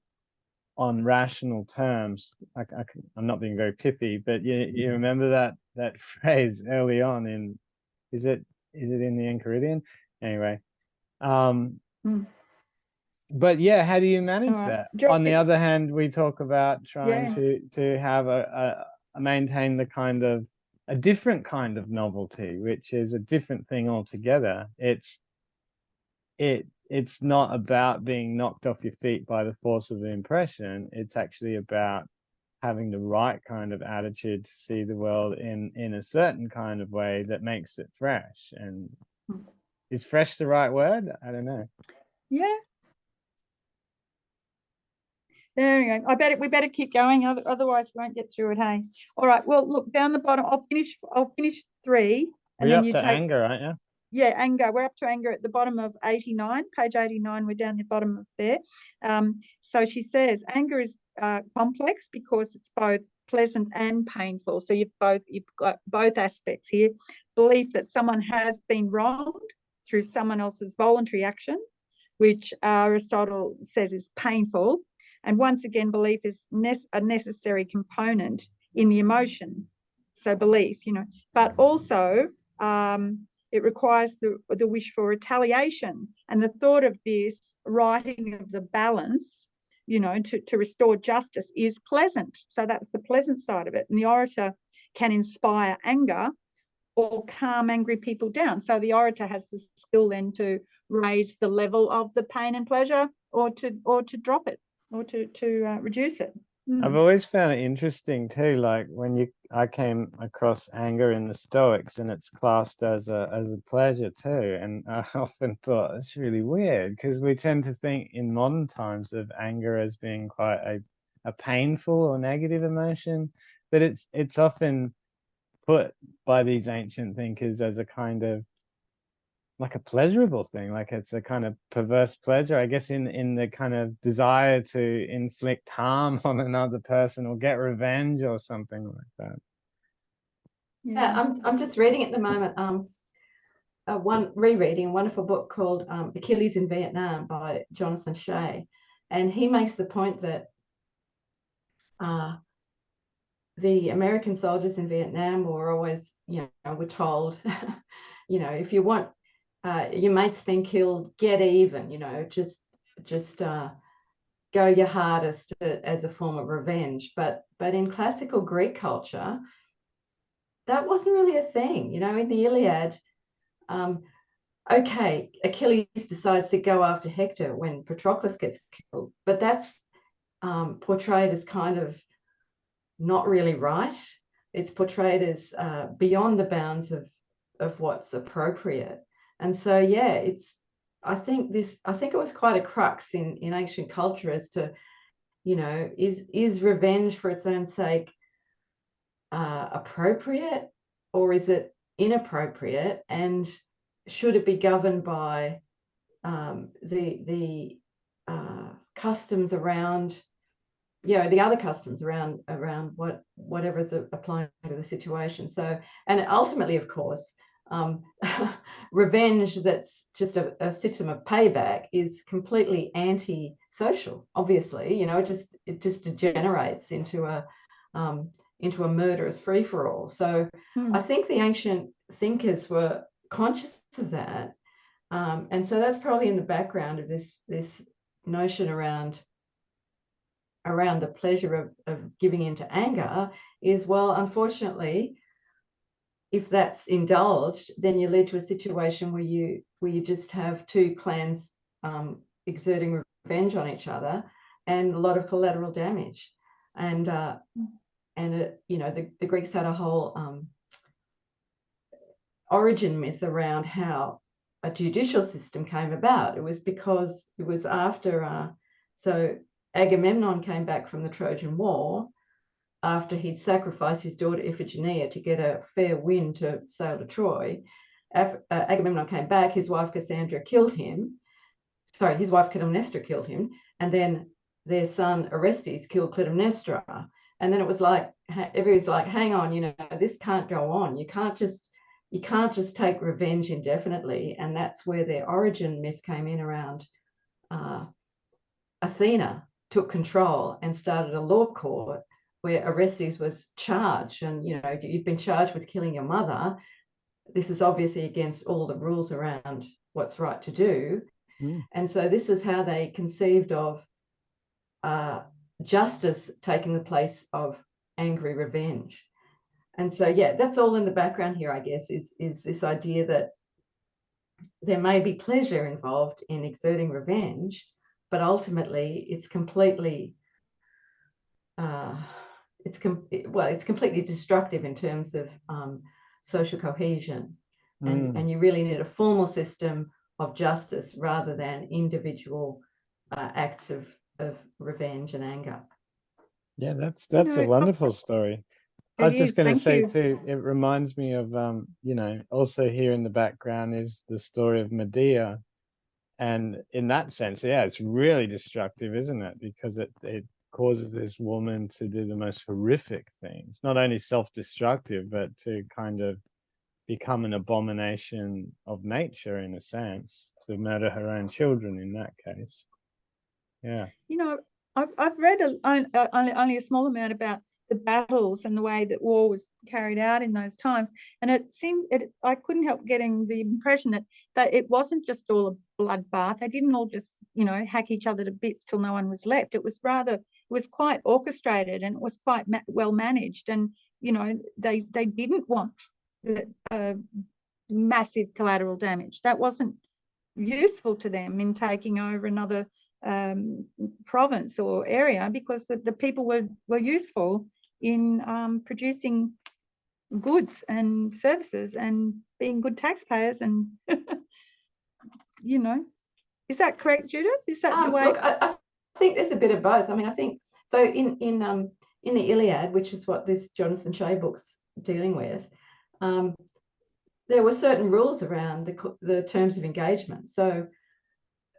on rational terms. I'm not being very pithy, but you remember that phrase early on in, is it in the Enchiridion? Anyway, but yeah, how do you manage that? On the other hand, we talk about trying to have a maintain the kind of a different kind of novelty, which is a different thing altogether. It's not about being knocked off your feet by the force of the impression. It's actually about having the right kind of attitude to see the world in a certain kind of way that makes it fresh. And is fresh the right word? I don't know. Yeah. There we go. We better keep going, otherwise we won't get through it. Hey. All right. Well, look down the bottom. I'll finish 3, and then you take anger, aren't you? Yeah, anger. We're up to anger at the bottom of 89, page 89. We're down the bottom of there. So she says anger is complex because it's both pleasant and painful. So you've got both aspects here. Belief that someone has been wronged through someone else's voluntary action, which Aristotle says is painful. And once again, belief is a necessary component in the emotion. So belief, you know, but also it requires the wish for retaliation. And the thought of this righting of the balance, you know, to restore justice is pleasant. So that's the pleasant side of it. And the orator can inspire anger or calm angry people down. So the orator has the skill then to raise the level of the pain and pleasure, or to drop it, or to reduce it. I've always found it interesting too, like when I came across anger in the Stoics, and it's classed as a pleasure too. And I often thought it's really weird, because we tend to think in modern times of anger as being quite a painful or negative emotion, but it's often put by these ancient thinkers as a kind of like a pleasurable thing, like it's a kind of perverse pleasure, I guess, in the kind of desire to inflict harm on another person or get revenge or something like that. Yeah, I'm just reading at the moment rereading a wonderful book called Achilles in Vietnam by Jonathan Shea, and he makes the point that the American soldiers in Vietnam were always, were told, if you want your mate's been killed, get even, just go your hardest as a form of revenge. But in classical Greek culture, that wasn't really a thing. In the Iliad, okay, Achilles decides to go after Hector when Patroclus gets killed, but that's portrayed as kind of not really right. It's portrayed as beyond the bounds of what's appropriate. And so, yeah, I think it was quite a crux in ancient culture as to, is revenge for its own sake appropriate, or is it inappropriate, and should it be governed by the customs around, the other customs around whatever is applying to the situation. So, and ultimately, of course, revenge that's just a system of payback is completely anti-social. Obviously, it just degenerates into a murderous free-for-all. So I think the ancient thinkers were conscious of that, And so that's probably in the background of this notion around the pleasure of giving into anger is, well, unfortunately, if that's indulged, then you lead to a situation where you just have two clans exerting revenge on each other, and a lot of collateral damage. And you know, the Greeks had a whole origin myth around how a judicial system came about. It was because it was after so Agamemnon came back from the Trojan War after he'd sacrificed his daughter Iphigenia to get a fair wind to sail to Troy. Agamemnon came back, his wife Cassandra killed him. Sorry, his wife Clytemnestra killed him, and then their son Orestes killed Clytemnestra. And then it was like, everybody's like, hang on, you know, this can't go on. You can't just take revenge indefinitely. And that's where their origin myth came in around Athena took control and started a law court where Orestes was charged. And, you know, you've been charged with killing your mother. This is obviously against all the rules around what's right to do. And so this was how they conceived of justice taking the place of angry revenge. And so, yeah, that's all in the background here, I guess, is this idea that there may be pleasure involved in exerting revenge, but ultimately it's completely it's completely destructive in terms of social cohesion. And you really need a formal system of justice rather than individual acts of revenge and anger. Yeah, that's a wonderful story. I was just going to say too, it reminds me of you know, also here in the background is the story of Medea. And in that sense, yeah, it's really destructive, isn't it? Because it causes this woman to do the most horrific things, not only self-destructive, but to kind of become an abomination of nature, in a sense, to murder her own children in that case. Yeah. You know, I've read only a small amount about the battles and the way that war was carried out in those times, and I couldn't help getting the impression that it wasn't just all a bloodbath. They didn't all just, you know, hack each other to bits till no one was left. It was quite orchestrated, and it was quite well managed. And you know, they didn't want massive collateral damage. That wasn't useful to them in taking over another province or area, because the people were useful in producing goods and services and being good taxpayers. And you know, is that correct, Judith? Is that the way? Look, I think there's a bit of both. I mean, I think so in the Iliad, which is what this Jonathan Shea book's dealing with, there were certain rules around the terms of engagement. So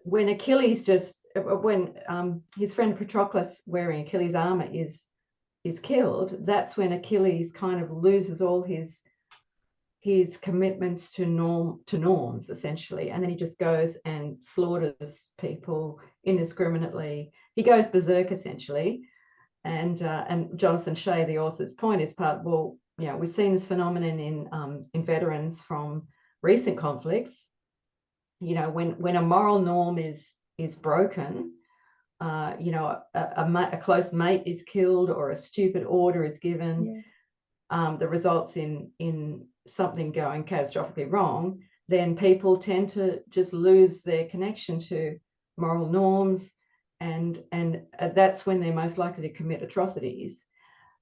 when Achilles when his friend Patroclus wearing Achilles' armor is killed, that's when Achilles kind of loses all his commitments to norms, essentially, and then he just goes and slaughters people indiscriminately. He goes berserk, essentially. And Jonathan Shea, the author's point, is well, you know, we've seen this phenomenon in veterans from recent conflicts. You know, when a moral norm is broken, you know, a close mate is killed or a stupid order is given, that results in something going catastrophically wrong, then people tend to just lose their connection to moral norms, and that's when they're most likely to commit atrocities.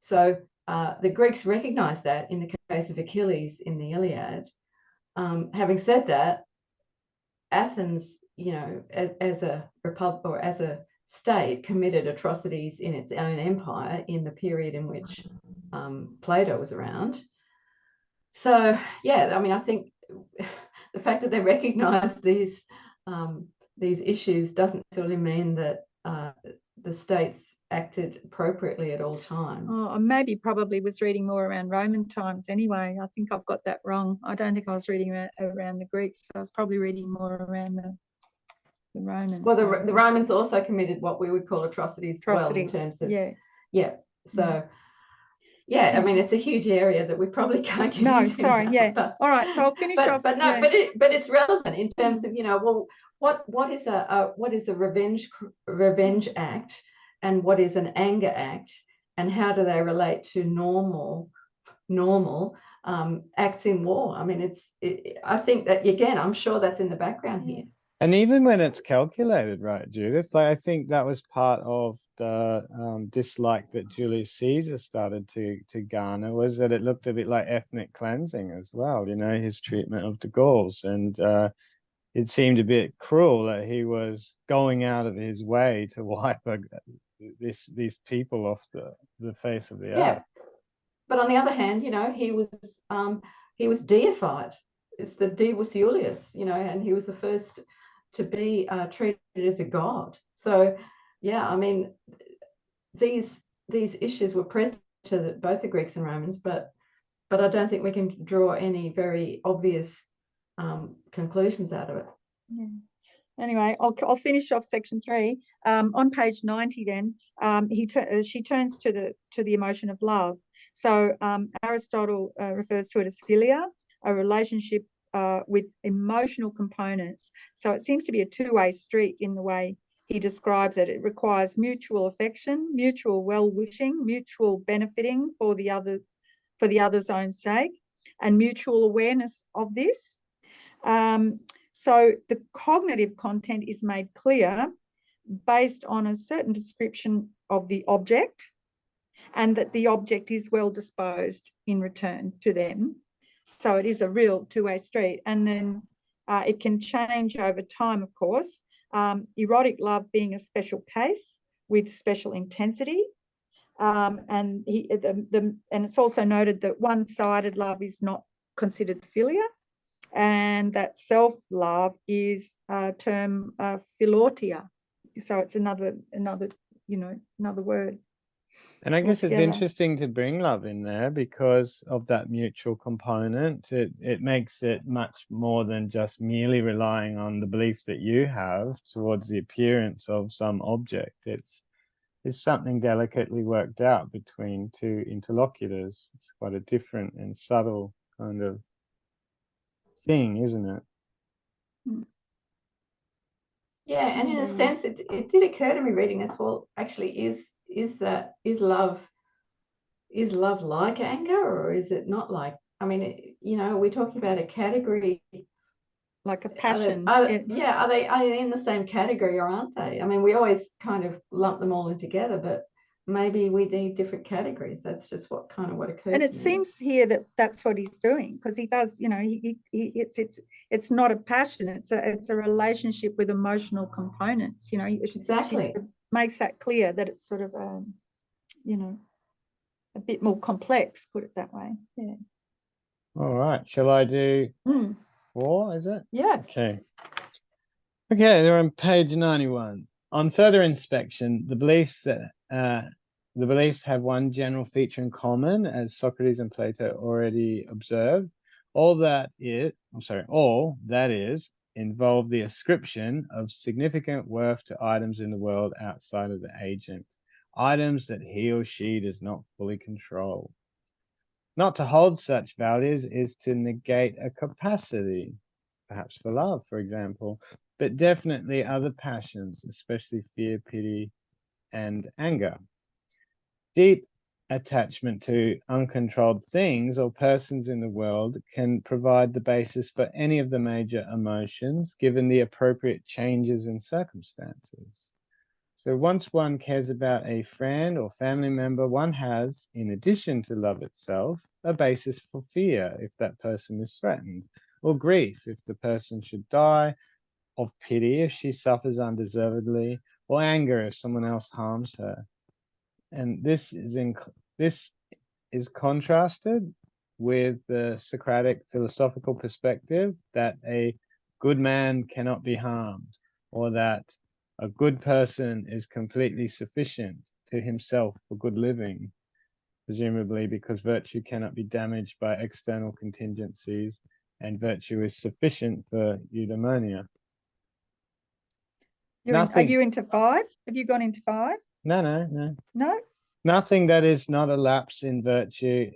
So the Greeks recognized that in the case of Achilles in the Iliad. Having said that, Athens, you know, as a republic or as a state, committed atrocities in its own empire in the period in which Plato was around. So yeah, I mean, I think the fact that they recognise these issues doesn't necessarily mean that the states acted appropriately at all times. Oh, maybe probably was reading more around Roman times anyway. I think I've got that wrong. I don't think I was reading around the Greeks. I was probably reading more around the Romans. Well, the Romans also committed what we would call atrocities as well, in terms of so yeah, I mean, it's a huge area that we probably can't get No, into sorry, now, yeah. but, All right, so I'll finish off. but no, yeah. but it's relevant in terms of, you know, well, what is a revenge act, and what is an anger act, and how do they relate to normal acts in war? I mean, I think that, again, I'm sure that's in the background here. And even when it's calculated, right, Judith, like I think that was part of the dislike that Julius Caesar started to garner, was that it looked a bit like ethnic cleansing as well, you know, his treatment of the Gauls. And it seemed a bit cruel that he was going out of his way to wipe these people off the face of the earth. But on the other hand, you know, he was deified. It's the Divus Iulius, you know, and he was the first to be treated as a god. So, yeah, I mean, these issues were present to both the Greeks and Romans, but I don't think we can draw any very obvious conclusions out of it. Yeah. Anyway, I'll finish off section 3. On page 90, then she turns to the emotion of love. So Aristotle refers to it as philia, a relationship with emotional components. So it seems to be a two-way street in the way he describes it. It requires mutual affection, mutual well-wishing, mutual benefiting for the other's own sake, and mutual awareness of this. So the cognitive content is made clear based on a certain description of the object, and that the object is well disposed in return to them. So it is a real two-way street. And then it can change over time, of course. Erotic love being a special case with special intensity. And it's also noted that one-sided love is not considered philia, and that self-love is a term philautia. So it's another word. And I guess it's altogether. interesting to bring love in there because of that mutual component. It makes it much more than just merely relying on the belief that you have towards the appearance of some object. It's something delicately worked out between two interlocutors. It's quite a different and subtle kind of thing, isn't it? Yeah, and in a sense, it did occur to me reading this, well, actually, is love like anger, or is it not like? I mean, you know, we're talking about a category, like a passion. Are they in the same category, or aren't they? I mean, we always kind of lump them all in together, but maybe we need different categories. That's just what occurred. And it seems here that that's what he's doing, because he does, you know, it's not a passion, it's a relationship with emotional components, you know. Exactly. She makes that clear, that it's sort of you know, a bit more complex, put it that way. Yeah. All right, shall I do 4, is it? Yeah. Okay, they're on page 91. On further inspection, the beliefs have one general feature in common, as Socrates and Plato already observed. All that is involve the ascription of significant worth to items in the world outside of the agent, items that he or she does not fully control. Not to hold such values is to negate a capacity, perhaps for love, for example, but definitely other passions, especially fear, pity, and anger. Deep attachment to uncontrolled things or persons in the world can provide the basis for any of the major emotions, given the appropriate changes in circumstances. So once one cares about a friend or family member, one has, in addition to love itself, a basis for fear if that person is threatened, or grief if the person should die, of pity if she suffers undeservedly, or anger if someone else harms her. And this is contrasted with the Socratic philosophical perspective that a good man cannot be harmed, or that a good person is completely sufficient to himself for good living, presumably because virtue cannot be damaged by external contingencies, and virtue is sufficient for eudaimonia. Are you into 5? Have you gone into 5? No. No? Nothing that is not a lapse in virtue.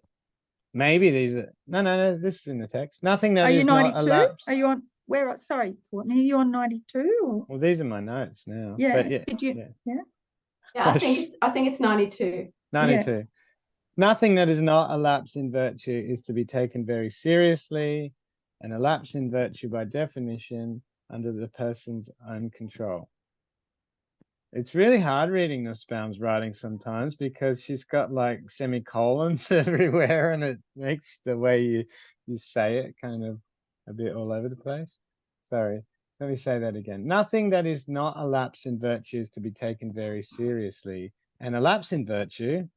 Maybe these are no. This is in the text. Nothing that Are you is not a 92? lapse. Are you on where? Sorry, Courtney, are you on 92? Or? Well, these are my notes now. Yeah. But yeah. Did you? Yeah. Yeah, I think it's 92. 92. Yeah. Nothing that is not a lapse in virtue is to be taken very seriously, and a lapse in virtue by definition under the person's own control. It's really hard reading Nussbaum's writing sometimes because she's got like semicolons everywhere, and it makes the way you say it kind of a bit all over the place. Sorry, let me say that again. Nothing that is not a lapse in virtue is to be taken very seriously, and a lapse in virtue,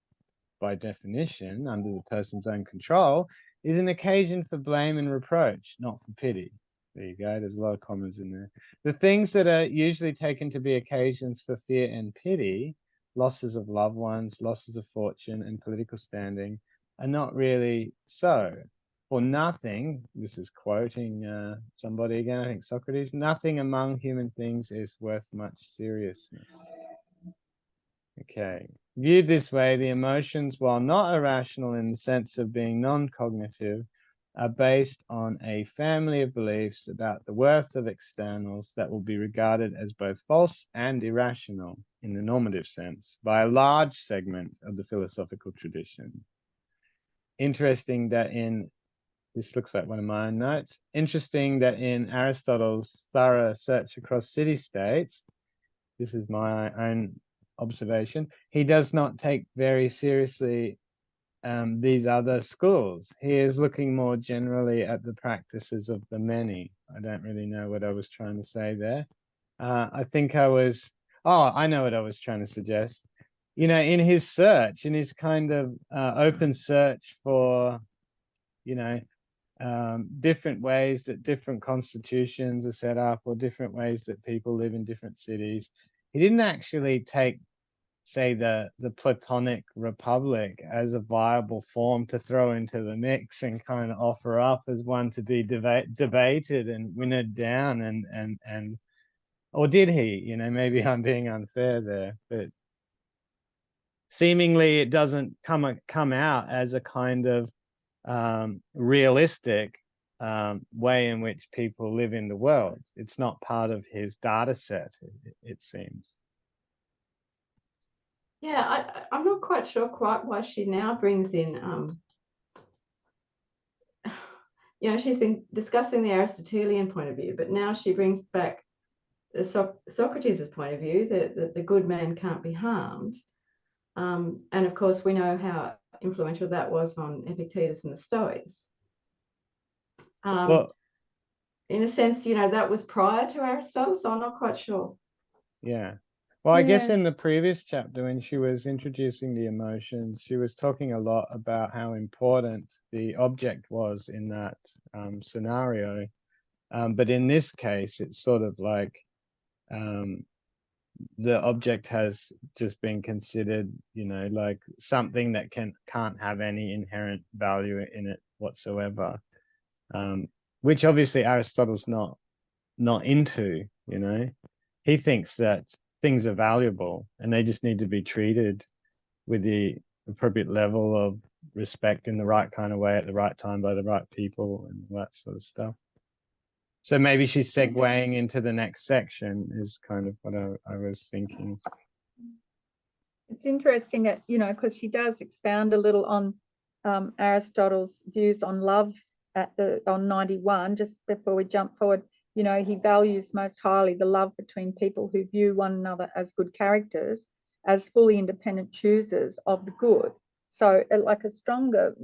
by definition, under the person's own control, is an occasion for blame and reproach, not for pity. There you go. There's a lot of commas in there. The things that are usually taken to be occasions for fear and pity, losses of loved ones, losses of fortune, and political standing, are not really so. For nothing, this is quoting somebody again, I think Socrates, nothing among human things is worth much seriousness. Okay. Viewed this way, the emotions, while not irrational in the sense of being non-cognitive, are based on a family of beliefs about the worth of externals that will be regarded as both false and irrational in the normative sense by a large segment of the philosophical tradition. Interesting that this looks like one of my own notes, interesting that in Aristotle's thorough search across city-states, this is my own observation, he does not take very seriously these other schools. He is looking more generally at the practices of the many. I don't really know what I was trying to say there. I think I know what I was trying to suggest. You know, in his search, in his kind of open search for, you know, different ways that different constitutions are set up, or different ways that people live in different cities. He didn't actually take, say, the Platonic Republic as a viable form to throw into the mix and kind of offer up as one to be debated and winnowed down, and or did he? You know, maybe I'm being unfair there, but seemingly it doesn't come out as a kind of realistic way in which people live in the world. It's not part of his data set, it seems. Yeah, I'm not quite sure quite why she now brings in, you know, she's been discussing the Aristotelian point of view, but now she brings back Socrates' point of view that the good man can't be harmed. And of course, we know how influential that was on Epictetus and the Stoics. Well, in a sense, you know, that was prior to Aristotle, so I'm not quite sure. Yeah. Well, I guess Yeah. in the previous chapter, when she was introducing the emotions, she was talking a lot about how important the object was in that scenario. But in this case, it's sort of like the object has just been considered, you know, like something that can't have any inherent value in it whatsoever, which obviously Aristotle's not into, you know. He thinks that things are valuable and they just need to be treated with the appropriate level of respect in the right kind of way at the right time by the right people and all that sort of stuff. So maybe she's segueing into the next section is kind of what I was thinking. It's interesting that, you know, because she does expound a little on Aristotle's views on love on 91, just before we jump forward. You know, he values most highly the love between people who view one another as good characters, as fully independent choosers of the good. So like a stronger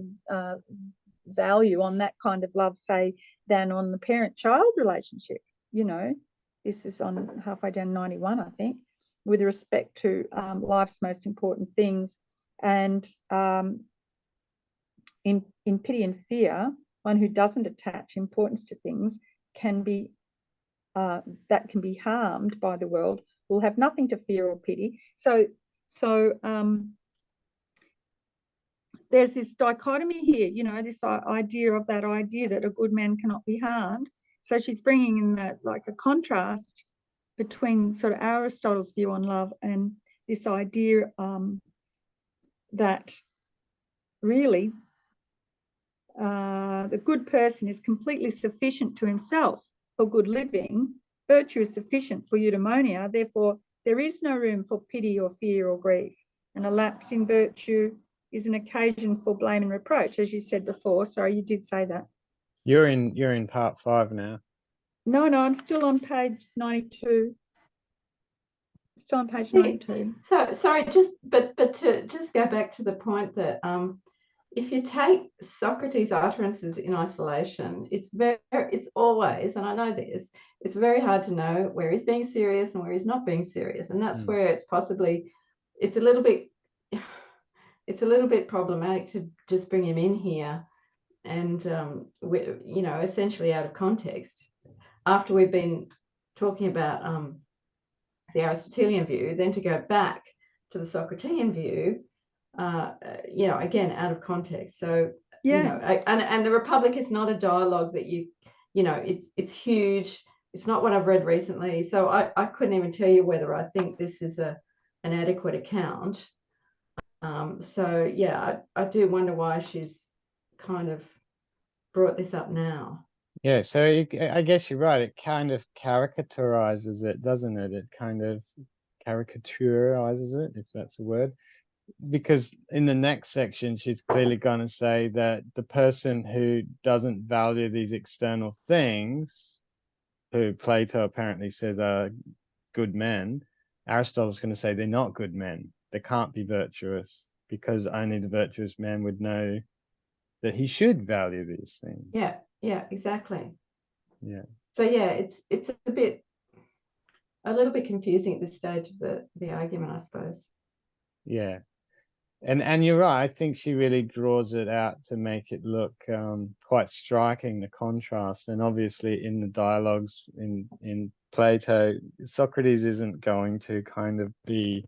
value on that kind of love, say, than on the parent-child relationship. You know, this is on halfway down 91, I think, with respect to life's most important things. And in pity and fear, one who doesn't attach importance to things can be harmed by the world, will have nothing to fear or pity. So there's this dichotomy here, you know, this idea that a good man cannot be harmed. So she's bringing in that, like, a contrast between sort of Aristotle's view on love and this idea that really the good person is completely sufficient to himself for good living. Virtue is sufficient for eudaimonia. Therefore, there is no room for pity or fear or grief. And a lapse in virtue is an occasion for blame and reproach, as you said before. Sorry, you did say that. You're in part 5 now. No, I'm still on page 92. Still on page 92. So sorry, but to just go back to the point that if you take Socrates' utterances in isolation, it's always, and I know this, it's very hard to know where he's being serious and where he's not being serious, and that's where it's a little bit problematic to just bring him in here and essentially out of context after we've been talking about the Aristotelian view, then to go back to the Socratean view, again, out of context. So, and the Republic is not a dialogue that it's huge. It's not what I've read recently. So I couldn't even tell you whether I think this is an adequate account. I do wonder why she's kind of brought this up now. Yeah, so I guess you're right. It kind of caricaturizes it, doesn't it? It kind of caricaturizes it, if that's a word. Because in the next section, she's clearly going to say that the person who doesn't value these external things, who Plato apparently says are good men, Aristotle's going to say they're not good men. They can't be virtuous, because only the virtuous man would know that he should value these things. Yeah, exactly. Yeah. So it's a little bit confusing at this stage of the argument, I suppose. Yeah. And you're right. I think she really draws it out to make it look quite striking, the contrast. And obviously in the dialogues in Plato, Socrates isn't going to kind of be,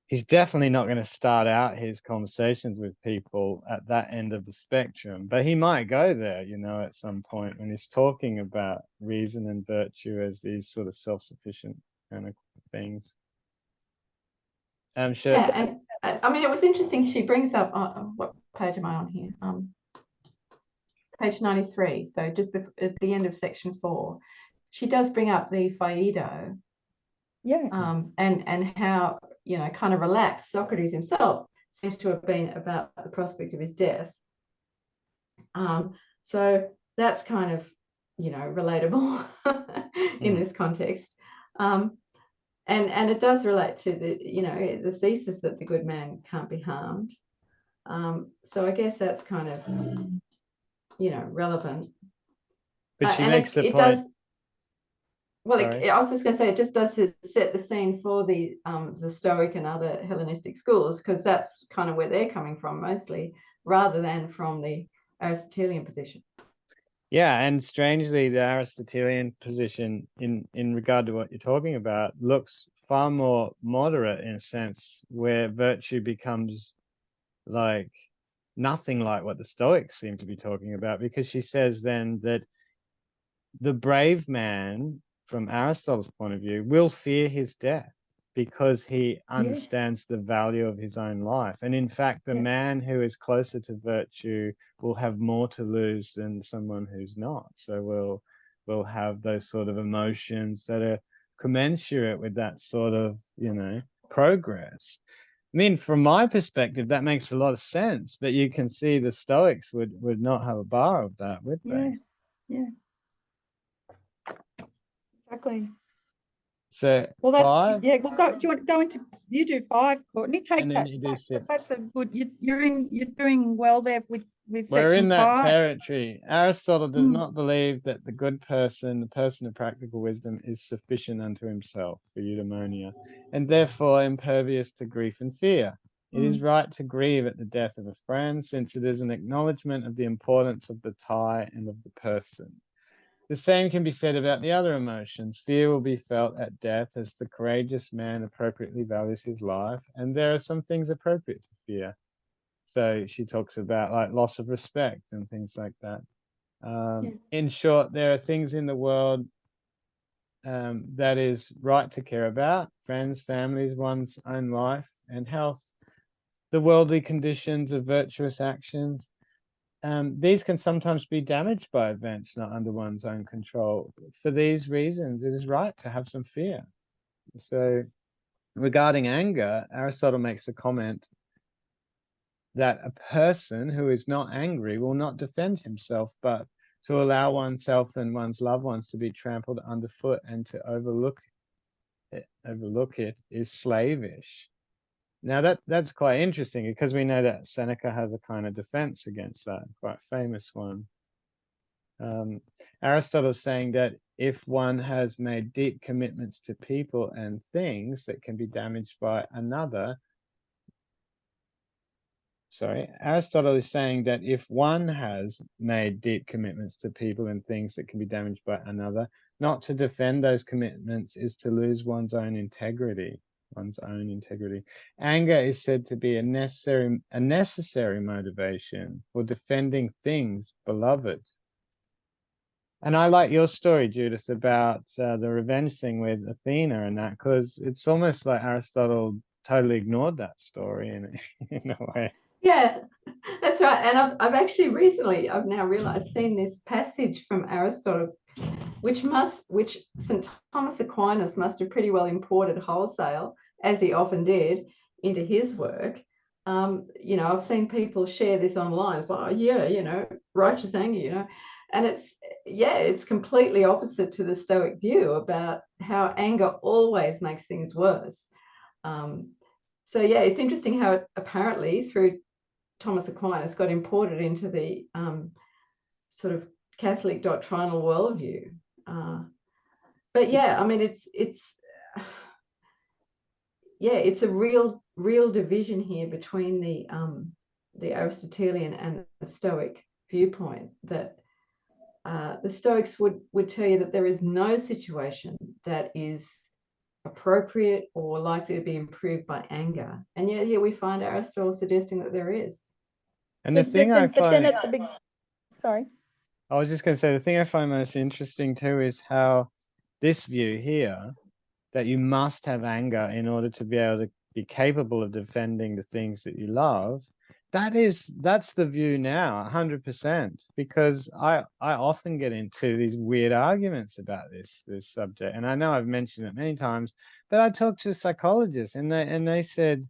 he's definitely not going to start out his conversations with people at that end of the spectrum, but he might go there, at some point when he's talking about reason and virtue as these sort of self-sufficient kind of things. Sure. Yeah, and I mean, it was interesting. She brings up, what page am I on here? Page 93. So just at the end of section 4, she does bring up the Phaedo. Yeah. And how, kind of relaxed Socrates himself seems to have been about the prospect of his death. So that's kind of, relatable in this context. And it does relate to the thesis that the good man can't be harmed. So I guess that's kind of, relevant. But she makes the point. I was just going to say, it just does set the scene for the Stoic and other Hellenistic schools, because that's kind of where they're coming from mostly, rather than from the Aristotelian position. Yeah, and strangely, the Aristotelian position in regard to what you're talking about looks far more moderate, in a sense, where virtue becomes like nothing like what the Stoics seem to be talking about, because she says then that the brave man, from Aristotle's point of view, will fear his death because he understands the value of his own life. And in fact, the man who is closer to virtue will have more to lose than someone who's not. So we'll have those sort of emotions that are commensurate with that sort of, progress. I mean, from my perspective, that makes a lot of sense, but you can see the Stoics would not have a bar of that, would they? Yeah. Exactly. So well, that's 5. Yeah. Well, do you want to go into? You do 5, Courtney. Take and that. then you do 6. That's a good. You're doing well there with We're section in that 5. territory. Aristotle does not believe that the good person, the person of practical wisdom, is sufficient unto himself for eudaimonia, and therefore impervious to grief and fear. It is right to grieve at the death of a friend, since it is an acknowledgement of the importance of the tie and of the person. The same can be said about the other emotions. Fear will be felt at death, as the courageous man appropriately values his life, and there are some things appropriate to fear. So she talks about like loss of respect and things like that. In short, there are things in the world that is right to care about: friends, families, one's own life, and health. the worldly conditions of virtuous actions, these can sometimes be damaged by events not under one's own control. For these reasons, it is right to have some fear. So regarding anger, Aristotle makes a comment that a person who is not angry will not defend himself, but to allow oneself and one's loved ones to be trampled underfoot and to overlook it is slavish. Now that's quite interesting, because we know that Seneca has a kind of defense against that, quite famous one. Aristotle's saying that if one has made deep commitments to people and things that can be damaged by another, Aristotle is saying that if one has made deep commitments to people and things that can be damaged by another, not to defend those commitments is to lose one's own integrity. Anger is said to be a necessary motivation for defending things beloved. And I like your story, Judith, about the revenge thing with Athena and that, because it's almost like Aristotle totally ignored that story in a way. Yeah, that's right. And I've actually recently, I've now realized, seen this passage from Aristotle, which St. Thomas Aquinas must have pretty well imported wholesale, as he often did, into his work. I've seen people share this online. It's like, oh, yeah, righteous anger, and it's completely opposite to the Stoic view about how anger always makes things worse. So yeah, it's interesting how it apparently through Thomas Aquinas got imported into the sort of Catholic doctrinal worldview. But yeah, I mean, it's a real division here between the Aristotelian and the Stoic viewpoint, that the Stoics would tell you that there is no situation that is appropriate or likely to be improved by anger, and yet here we find Aristotle suggesting that there is. And the thing I find, sorry, I was just going to say, the thing I find most interesting too is how this view here, that you must have anger in order to be able to be capable of defending the things that you love, that's the view now, 100%, because I often get into these weird arguments about this subject, and I know I've mentioned it many times, but I talked to a psychologist and they said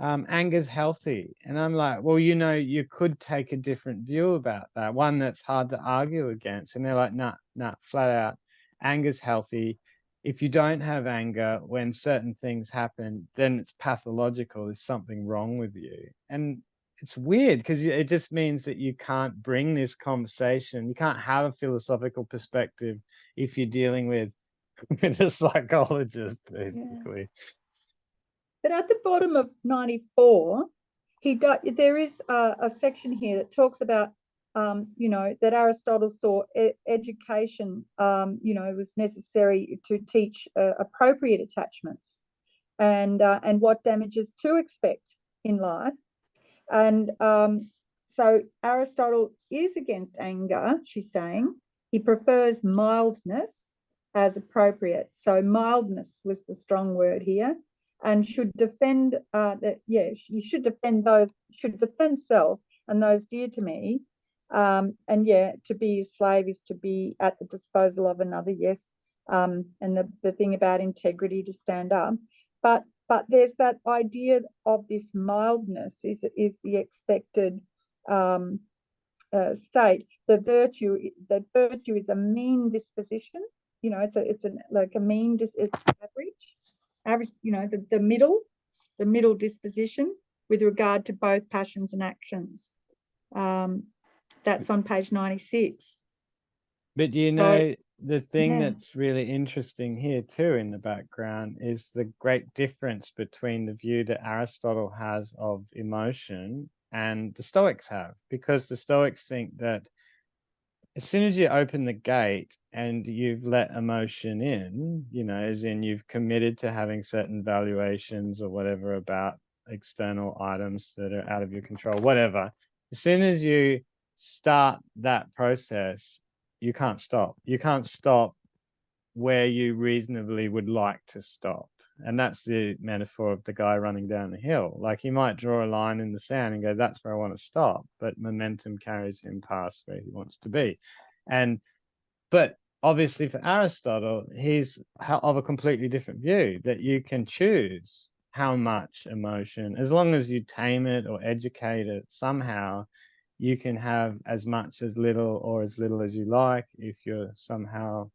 anger's healthy, and I'm like, well, you could take a different view about that, one that's hard to argue against, and they're like, nah, flat out, anger's healthy. If you don't have anger when certain things happen, then it's pathological. There's something wrong with you. And it's weird, because it just means that you can't bring this conversation. You can't have a philosophical perspective if you're dealing with a psychologist, basically. Yeah. But at the bottom of 94, there is a section here that talks about that Aristotle saw education, was necessary to teach appropriate attachments and what damages to expect in life. And so Aristotle is against anger, she's saying. He prefers mildness as appropriate. So mildness was the strong word here, and should defend you should defend self and those dear to me. To be a slave is to be at the disposal of another, yes. And the thing about integrity, to stand up. But there's that idea of this mildness is the expected state. That virtue is a mean disposition. It's like a mean, it's average. The middle disposition with regard to both passions and actions. That's on page 96. But the thing that's really interesting here too in the background is the great difference between the view that Aristotle has of emotion and the Stoics have, because the Stoics think that as soon as you open the gate and you've let emotion in, as in you've committed to having certain valuations or whatever about external items that are out of your control, whatever, as soon as you start that process, you can't stop. You can't stop where you reasonably would like to stop. And that's the metaphor of the guy running down the hill. Like, he might draw a line in the sand and go, that's where I want to stop, but momentum carries him past where he wants to be. But obviously for Aristotle, he's of a completely different view, that you can choose how much emotion, as long as you tame it or educate it somehow, you can have as much, as little, or as little as you like, if you're somehow,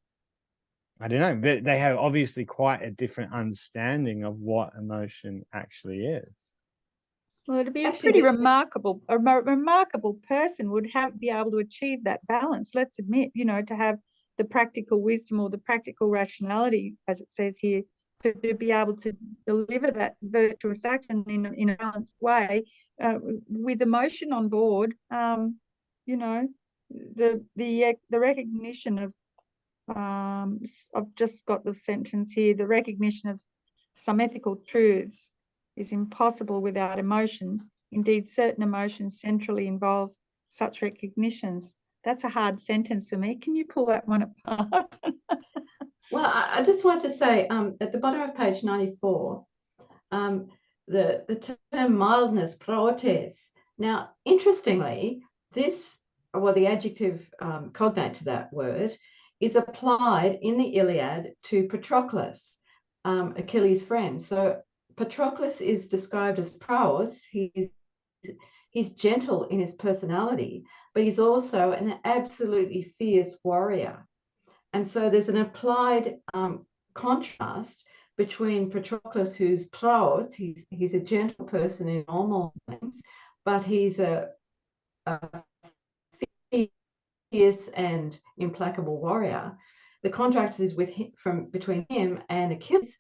I don't know, but they have obviously quite a different understanding of what emotion actually is. Well, it'd be Actually, a pretty remarkable, remarkable person would be able to achieve that balance. Let's admit, to have the practical wisdom or the practical rationality, as it says here, to be able to deliver that virtuous action in a balanced way, with emotion on board. The recognition of, I've just got the sentence here, the recognition of some ethical truths is impossible without emotion. Indeed, certain emotions centrally involve such recognitions. That's a hard sentence for me. Can you pull that one apart? Well, I just want to say, at the bottom of page 94, the term mildness, praotes. Now, interestingly, the adjective cognate to that word is applied in the Iliad to Patroclus, Achilles' friend. So Patroclus is described as praos. He's gentle in his personality, but he's also an absolutely fierce warrior. And so there's an applied contrast between Patroclus, who's praos, he's a gentle person in normal things, but he's a fierce and implacable warrior. The contrast is between him and Achilles,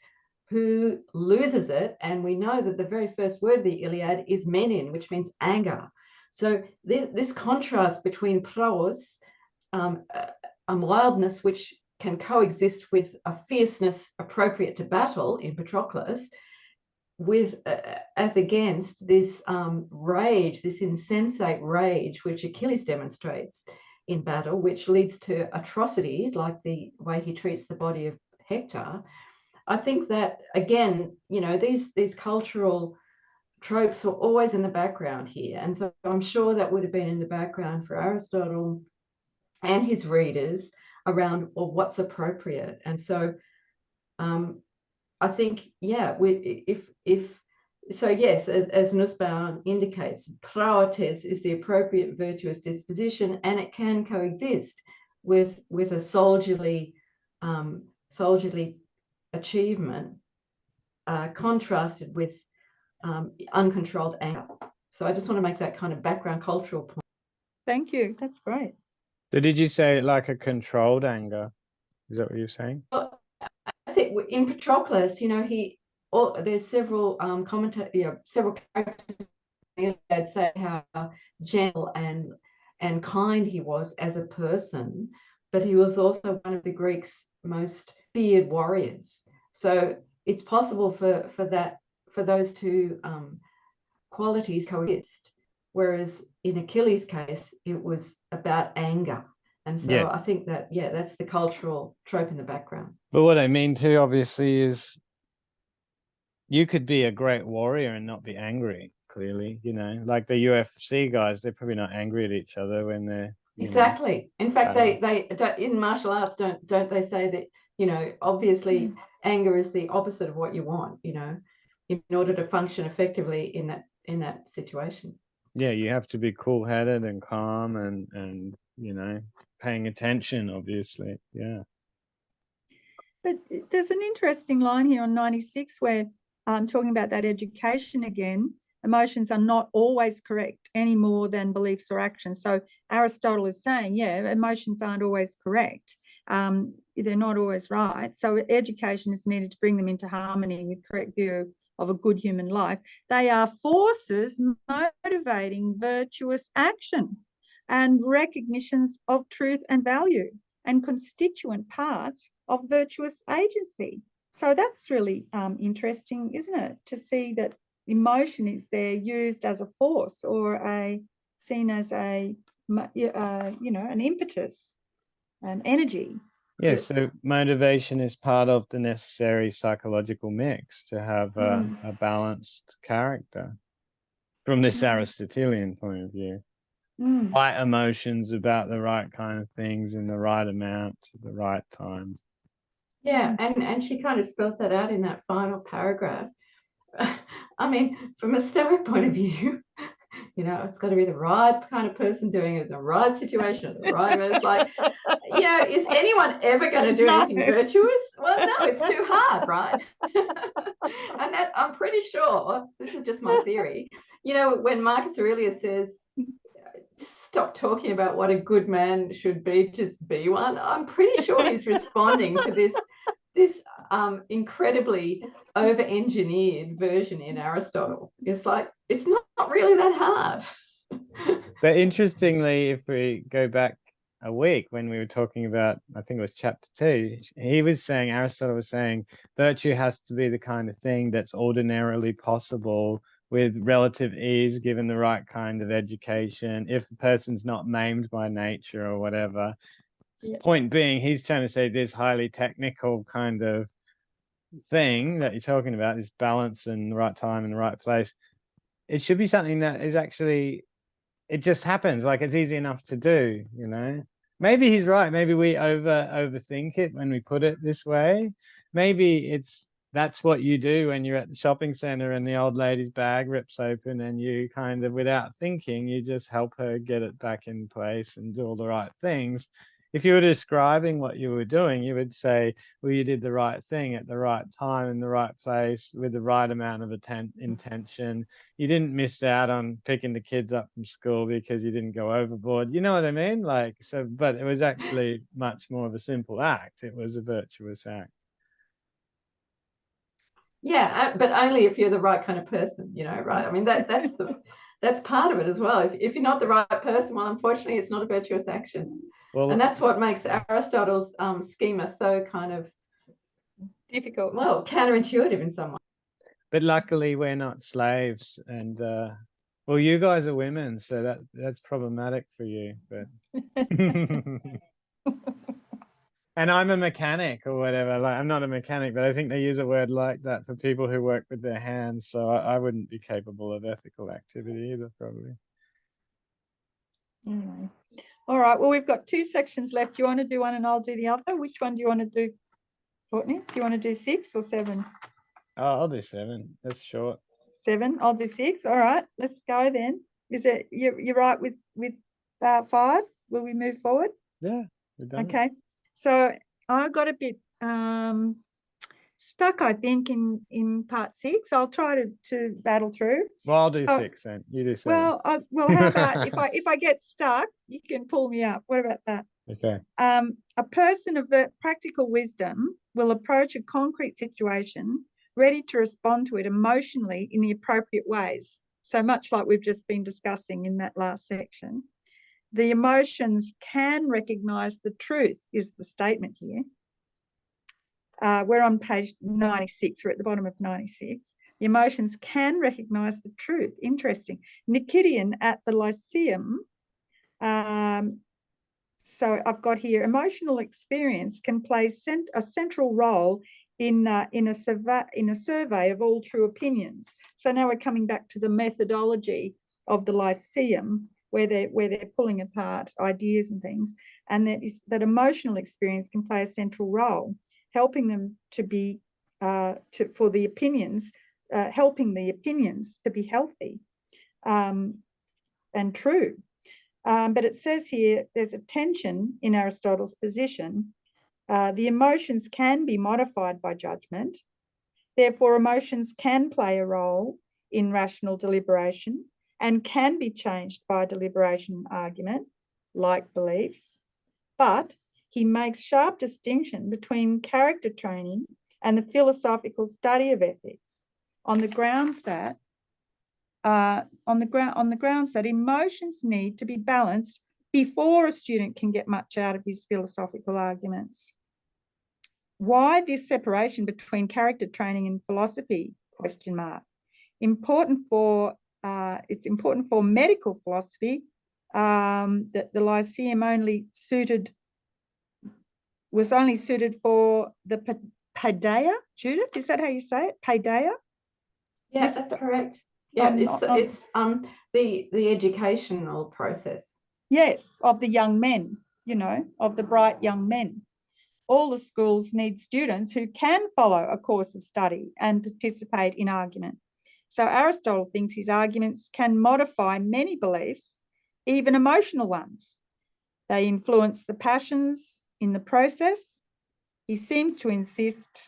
who loses it. And we know that the very first word of the Iliad is menin, which means anger. So this contrast between praos, a mildness which can coexist with a fierceness appropriate to battle in Patroclus, with as against this rage, this insensate rage which Achilles demonstrates in battle, which leads to atrocities like the way he treats the body of Hector. I think that, again, these cultural tropes were always in the background here. And so I'm sure that would have been in the background for Aristotle and his readers around, well, what's appropriate. And so I think, yes, as Nussbaum indicates, praotes is the appropriate virtuous disposition, and it can coexist with a soldierly achievement, contrasted with uncontrolled anger. So I just want to make that kind of background cultural point. Thank you. That's great. So did you say like a controlled anger? Is that what you're saying? Well, I think in Patroclus, there's several several characters that say how gentle and kind he was as a person, but he was also one of the Greeks' most feared warriors. So it's possible for those two qualities coexist. Whereas in Achilles' case, it was about anger. And so I think that, that's the cultural trope in the background. But what I mean too, obviously, is you could be a great warrior and not be angry, clearly, like the UFC guys, they're probably not angry at each other when they're exactly. In fact, they don't, in martial arts, don't they say that, obviously anger is the opposite of what you want, in order to function effectively in that situation. Yeah, you have to be cool-headed and calm and paying attention, obviously. Yeah. But there's an interesting line here on 96 where talking about that education again, emotions are not always correct any more than beliefs or actions. So Aristotle is saying, emotions aren't always correct. They're not always right. So education is needed to bring them into harmony with correct view of a good human life. They are forces motivating virtuous action and recognitions of truth and value and constituent parts of virtuous agency. So that's really interesting, isn't it? To see that emotion is there used as a force or seen as an impetus, an energy. Yeah, so motivation is part of the necessary psychological mix to have a balanced character from this Aristotelian point of view. Right emotions about the right kind of things in the right amount at the right time. Yeah, and she kind of spells that out in that final paragraph. I mean, from a Stoic point of view, you know, it's got to be the right kind of person doing it in the right situation, the right way. It's like, you know, is anyone ever going to do anything virtuous? Well, no, it's too hard, right? And that, I'm pretty sure, this is just my theory, you know, when Marcus Aurelius says, stop talking about what a good man should be, just be one, I'm pretty sure he's responding to this incredibly over-engineered version in Aristotle. It's like, it's not really that hard. But interestingly, if we go back a week when we were talking about, I think it was chapter 2, Aristotle was saying, virtue has to be the kind of thing that's ordinarily possible with relative ease, given the right kind of education, if the person's not maimed by nature or whatever. Point being, he's trying to say this highly technical kind of thing that you're talking about, this balance and the right time and the right place, it should be something that is actually, it just happens, like it's easy enough to do, you know. Maybe he's right, maybe we overthink it when we put it this way. Maybe that's what you do when you're at the shopping center and the old lady's bag rips open, and you kind of, without thinking, you just help her get it back in place and do all the right things. If you were describing what you were doing, you would say, well, you did the right thing at the right time in the right place with the right amount of intention. You didn't miss out on picking the kids up from school because you didn't go overboard. You know what I mean? Like, so, but it was actually much more of a simple act. It was a virtuous act. Yeah, but only if you're the right kind of person, you know, right? I mean, that's part of it as well. If you're not the right person, well, unfortunately, it's not a virtuous action. Well, and that's what makes Aristotle's schema so kind of difficult. Well, counterintuitive in some way. But luckily, we're not slaves, and well, you guys are women, so that's problematic for you. But and I'm a mechanic or whatever. Like, I'm not a mechanic, but I think they use a word like that for people who work with their hands. So I wouldn't be capable of ethical activity either, probably. All right. Well, we've got 2 sections left. Do you want to do one and I'll do the other? Which one do you want to do, Courtney? Do you want to do 6 or 7? Oh, I'll do 7. That's short. 7. I'll do 6. All right. Let's go then. Is it you're right with 5? Will we move forward? Yeah. We're done. Okay. So I got a bit stuck, I think, in part 6. I'll try to battle through. Well, I'll do 6 then. You do 7. Well, how about if I get stuck, you can pull me up. What about that? Okay. A person of practical wisdom will approach a concrete situation ready to respond to it emotionally in the appropriate ways. So much like we've just been discussing in that last section. The emotions can recognize the truth is the statement here. We're on page 96. We're at the bottom of 96. The emotions can recognize the truth. Interesting. Nikidian at the Lyceum. So I've got here, emotional experience can play a central role in a survey of all true opinions. So now we're coming back to the methodology of the Lyceum, where they're pulling apart ideas and things, and that emotional experience can play a central role, helping them to be for the opinions, helping the opinions to be healthy and true. But it says here there's a tension in Aristotle's position. The emotions can be modified by judgment. Therefore, emotions can play a role in rational deliberation and can be changed by deliberation argument, like beliefs. But he makes sharp distinction between character training and the philosophical study of ethics on the grounds that emotions need to be balanced before a student can get much out of his philosophical arguments. Why this separation between character training and philosophy? ? It's important for medical philosophy that the Lyceum only suited was only suited for the paideia. Judith, is that how you say it? Paideia? Yeah, that's correct. Yeah, it's the educational process. Yes, of the young men, you know, of the bright young men. All the schools need students who can follow a course of study and participate in argument. So Aristotle thinks his arguments can modify many beliefs, even emotional ones. They influence the passions in the process. He seems to insist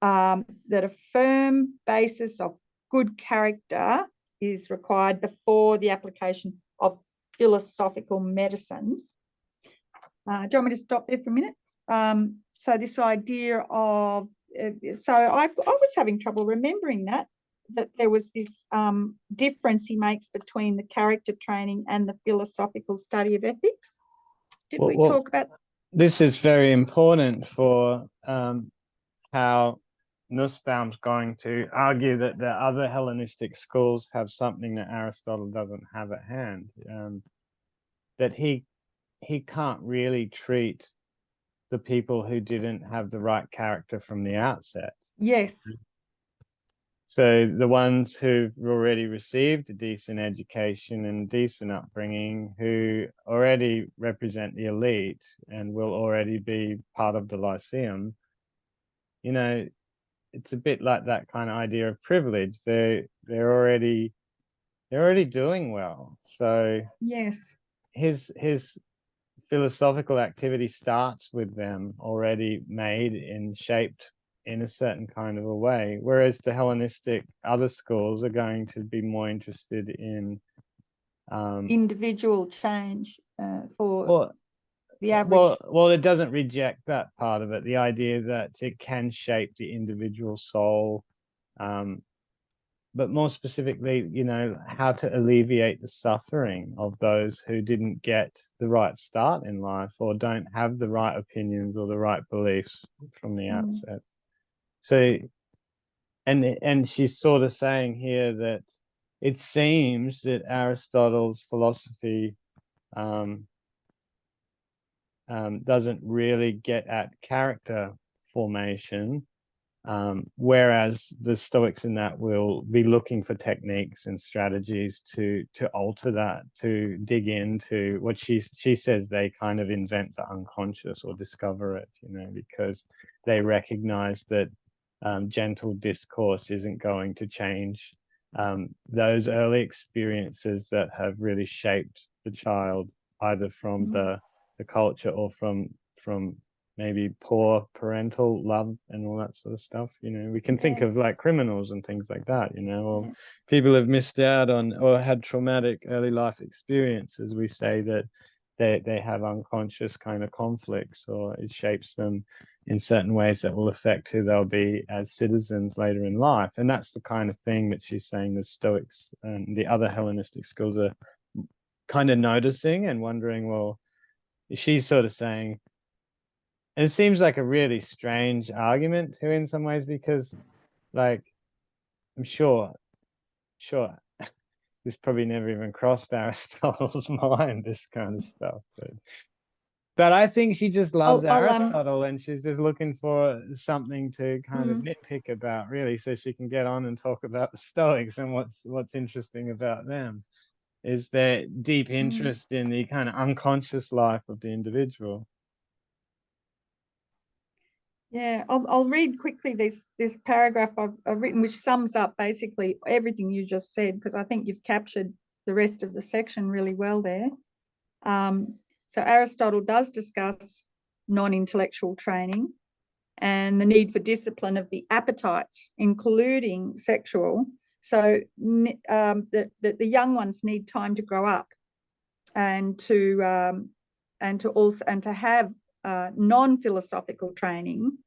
that a firm basis of good character is required before the application of philosophical medicine. Do you want me to stop there for a minute? So this idea of, so I was having trouble remembering that there was this difference he makes between the character training and the philosophical study of ethics. Did we talk about? This is very important for how Nussbaum's going to argue that the other Hellenistic schools have something that Aristotle doesn't have at hand, that he can't really treat the people who didn't have the right character from the outset. Yes. So the ones who've already received a decent education and decent upbringing, who already represent the elite and will already be part of the Lyceum, you know, it's a bit like that kind of idea of privilege. They're already doing well. So yes, his philosophical activity starts with them already made and shaped in a certain kind of a way, whereas the Hellenistic other schools are going to be more interested in individual change for the average. Well, it doesn't reject that part of it, the idea that it can shape the individual soul, but more specifically, you know, how to alleviate the suffering of those who didn't get the right start in life or don't have the right opinions or the right beliefs from the outset. So, and she's sort of saying here that it seems that Aristotle's philosophy doesn't really get at character formation, whereas the Stoics in that will be looking for techniques and strategies to alter that, to dig into what she says they kind of invent the unconscious or discover it, you know, because they recognize that gentle discourse isn't going to change those early experiences that have really shaped the child, either from the culture or from maybe poor parental love and all that sort of stuff. You know, we can think of like criminals and things like that, you know, or people have missed out on or had traumatic early life experiences. We say that they have unconscious kind of conflicts, or it shapes them in certain ways that will affect who they'll be as citizens later in life. And that's the kind of thing that she's saying the Stoics and the other Hellenistic schools are kind of noticing and wondering, well, she's sort of saying, and it seems like a really strange argument too in some ways, because like I'm sure this probably never even crossed Aristotle's mind, this kind of stuff, but I think she just loves Aristotle and she's just looking for something to kind of nitpick about, really, so she can get on and talk about the Stoics. And what's interesting about them is their deep interest in the kind of unconscious life of the individual. Yeah, I'll read quickly this paragraph I've written, which sums up basically everything you just said, because I think you've captured the rest of the section really well there. So Aristotle does discuss non-intellectual training and the need for discipline of the appetites, including sexual. So the young ones need time to grow up and to have non-philosophical training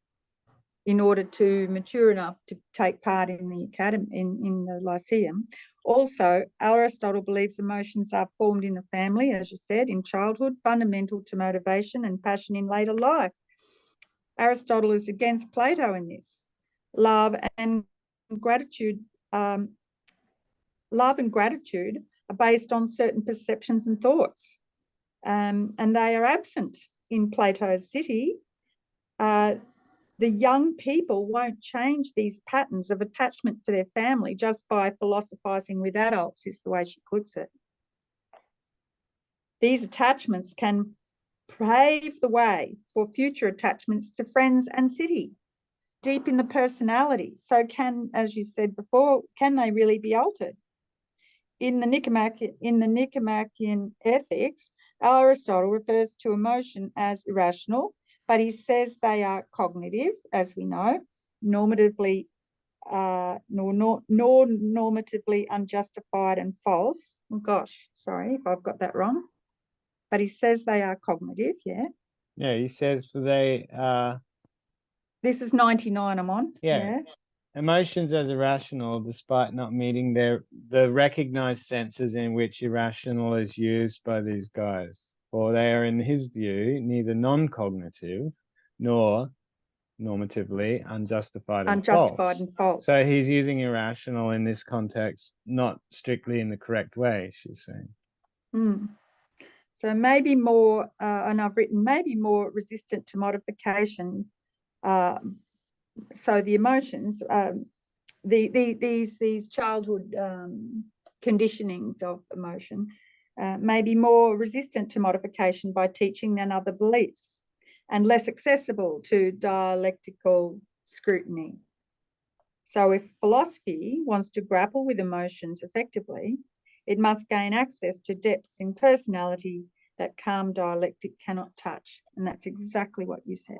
in order to mature enough to take part in the academy, in the Lyceum. Also, Aristotle believes emotions are formed in the family, as you said, in childhood, fundamental to motivation and passion in later life. Aristotle is against Plato in this. Love and gratitude are based on certain perceptions and thoughts, and they are absent in Plato's city, the young people won't change these patterns of attachment to their family just by philosophizing with adults, is the way she puts it. These attachments can pave the way for future attachments to friends and city, deep in the personality. So can, as you said before, can they really be altered? In the Nicomachean Ethics, Aristotle refers to emotion as irrational, but he says they are cognitive, as we know, normatively normatively unjustified and false. Oh gosh, sorry if I've got that wrong. But he says they are cognitive, yeah. Yeah, he says for they This is 99 I'm on. yeah. Emotions as irrational, despite not meeting the recognized senses in which irrational is used by these guys. For they are, in his view, neither non-cognitive nor normatively unjustified and false. So he's using irrational in this context, not strictly in the correct way, she's saying. So maybe more, and I've written maybe more resistant to modification. So the emotions, these childhood conditionings of emotion may be more resistant to modification by teaching than other beliefs, and less accessible to dialectical scrutiny. So if philosophy wants to grapple with emotions effectively, it must gain access to depths in personality that calm dialectic cannot touch. And that's exactly what you said.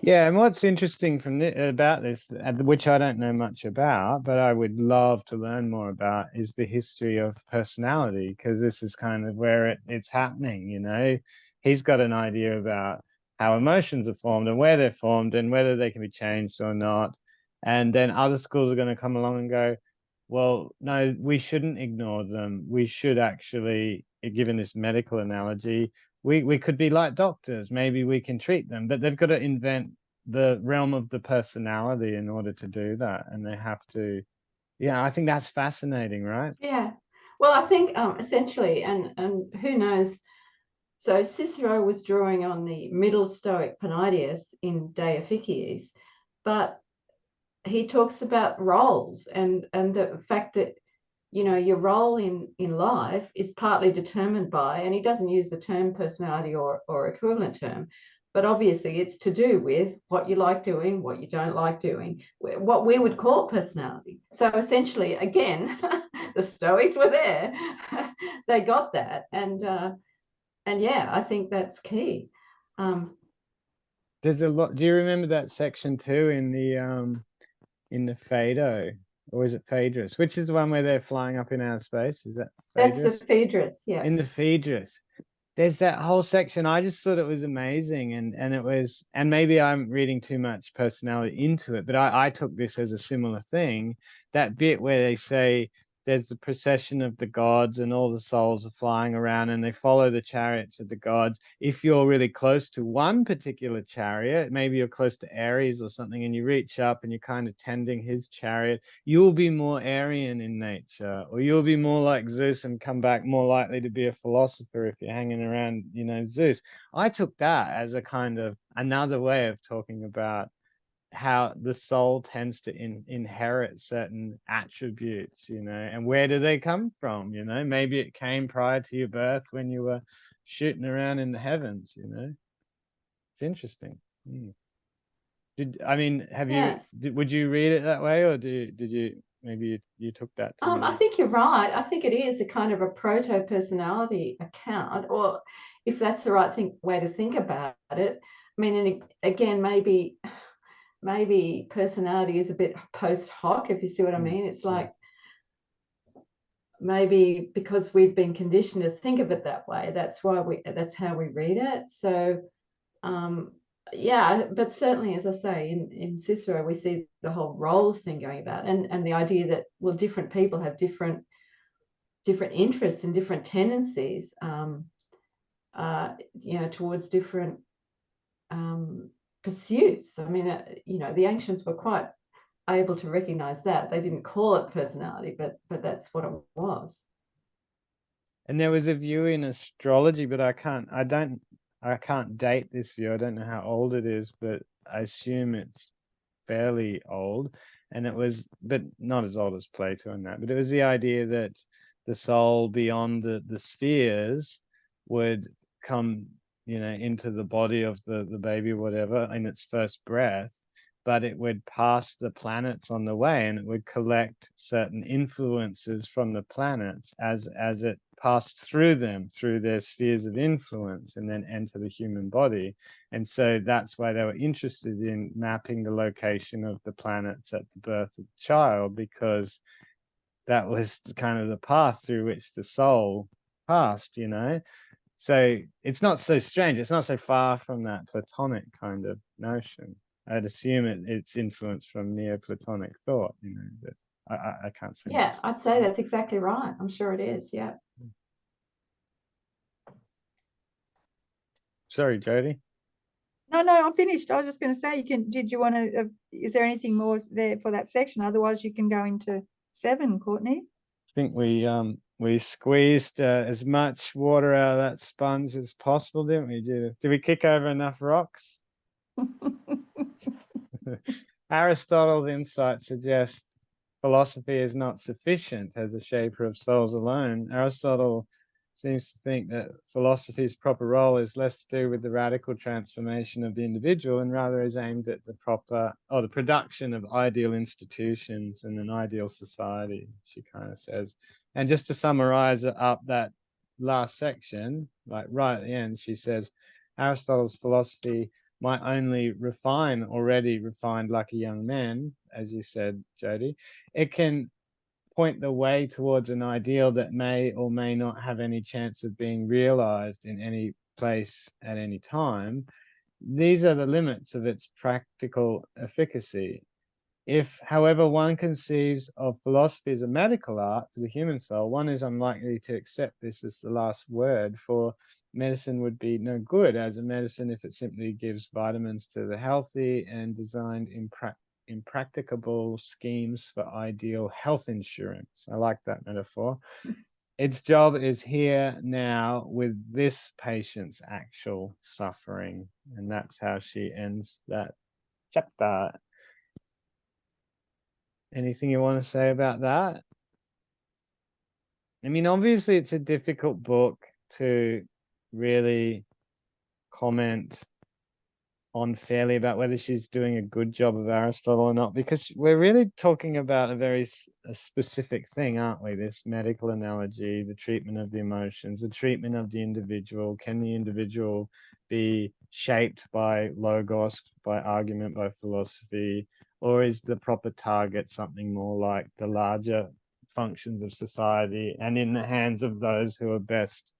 Yeah, and what's interesting from about this, which I don't know much about, but I would love to learn more about, is the history of personality, because this is kind of where it's happening, you know. He's got an idea about how emotions are formed and where they're formed and whether they can be changed or not. And then other schools are going to come along and go, well, no, we shouldn't ignore them. We should actually, given this medical analogy, we could be like doctors. Maybe we can treat them, but they've got to invent the realm of the personality in order to do that. And they have to, yeah, I think that's fascinating, right? Yeah. Well, I think essentially, and who knows, so Cicero was drawing on the Middle Stoic Panidius in De Officiis, but he talks about roles and the fact that, you know, your role in life is partly determined by, and he doesn't use the term personality or equivalent term, but obviously it's to do with what you like doing, what you don't like doing, what we would call personality. So essentially, again, the Stoics were there. They got that. And yeah, I think that's key. There's a lot. Do you remember that section too in the Phaedo, or is it Phaedrus? Which is the one where they're flying up in outer space? Is that Phaedrus? That's the Phaedrus, yeah. In the Phaedrus. There's that whole section. I just thought it was amazing, and it was, and maybe I'm reading too much personality into it, but I took this as a similar thing. That bit where they say there's the procession of the gods and all the souls are flying around and they follow the chariots of the gods. If you're really close to one particular chariot, maybe you're close to Ares or something, and you reach up and you're kind of tending his chariot, you'll be more Aryan in nature, or you'll be more like Zeus and come back more likely to be a philosopher if you're hanging around, you know, Zeus. I took that as a kind of another way of talking about how the soul tends to inherit certain attributes, you know, and where do they come from? You know, maybe it came prior to your birth when you were shooting around in the heavens, you know. It's interesting. Would you read it that way, or did you maybe you took that to I think you're right. I think it is a kind of a proto-personality account, or if that's the right way to think about it. I mean, and again, maybe personality is a bit post hoc, if you see what I mean. It's like maybe because we've been conditioned to think of it that way, that's how we read it. So yeah, but certainly, as I say, in Cicero we see the whole roles thing going about, and the idea that, well, different people have different interests and different tendencies you know, towards different pursuits. I mean, you know, the ancients were quite able to recognize that. They didn't call it personality, but that's what it was. And there was a view in astrology, but I can't date this view. I don't know how old it is, but I assume it's fairly old, and it was, but not as old as Plato and that, but it was the idea that the soul beyond the spheres would come, you know, into the body of the baby, whatever, in its first breath, but it would pass the planets on the way, and it would collect certain influences from the planets as it passed through them, through their spheres of influence, and then enter the human body. And so that's why they were interested in mapping the location of the planets at the birth of the child, because that was kind of the path through which the soul passed, you know. So it's not so strange. It's not so far from that Platonic kind of notion. I'd assume it's influenced from Neoplatonic thought, you know, but I can't say Yeah, much. I'd say that's exactly right. I'm sure it is. Yeah. Sorry, Jody. No, I'm finished. I was just going to say, did you want to, is there anything more there for that section? Otherwise you can go into 7, Courtney. I think we squeezed as much water out of that sponge as possible, didn't we? Did we kick over enough rocks? Aristotle's insight suggests philosophy is not sufficient as a shaper of souls alone. Aristotle seems to think that philosophy's proper role is less to do with the radical transformation of the individual and rather is aimed at the production of ideal institutions and an ideal society, she kind of says. And just to summarize up that last section, like right at the end, she says, Aristotle's philosophy might only refine already refined like a young man, as you said, Jody. It can point the way towards an ideal that may or may not have any chance of being realized in any place at any time. These are the limits of its practical efficacy. If, however, one conceives of philosophy as a medical art for the human soul, one is unlikely to accept this as the last word, for medicine would be no good as a medicine if it simply gives vitamins to the healthy and designed impracticable schemes for ideal health insurance. I like that metaphor. Its job is here now with this patient's actual suffering. And that's how she ends that chapter. Anything you want to say about that? I mean, obviously, it's a difficult book to really comment on fairly about whether she's doing a good job of Aristotle or not, because we're really talking about a specific thing, aren't we? This medical analogy, the treatment of the emotions, the treatment of the individual. Can the individual be shaped by logos, by argument, by philosophy, or is the proper target something more like the larger functions of society and in the hands of those who are best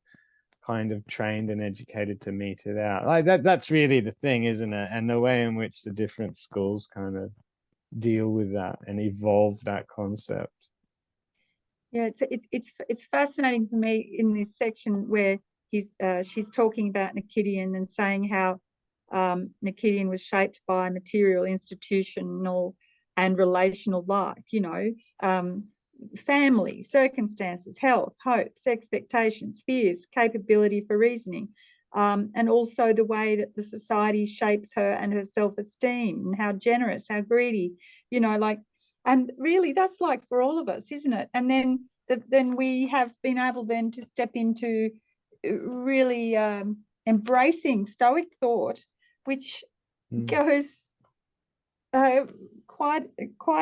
kind of trained and educated to mete it out? Like that's really the thing, isn't it? And the way in which the different schools kind of deal with that and evolve that concept. Yeah, it's fascinating for me in this section where she's talking about Nikidian and saying how Nikidian was shaped by material, institutional, and relational life. You know, family, circumstances, health, hopes, expectations, fears, capability for reasoning, and also the way that the society shapes her and her self-esteem, and how generous, how greedy, you know, like, and really that's like for all of us, isn't it? And then we have been able then to step into really embracing Stoic thought, which goes quite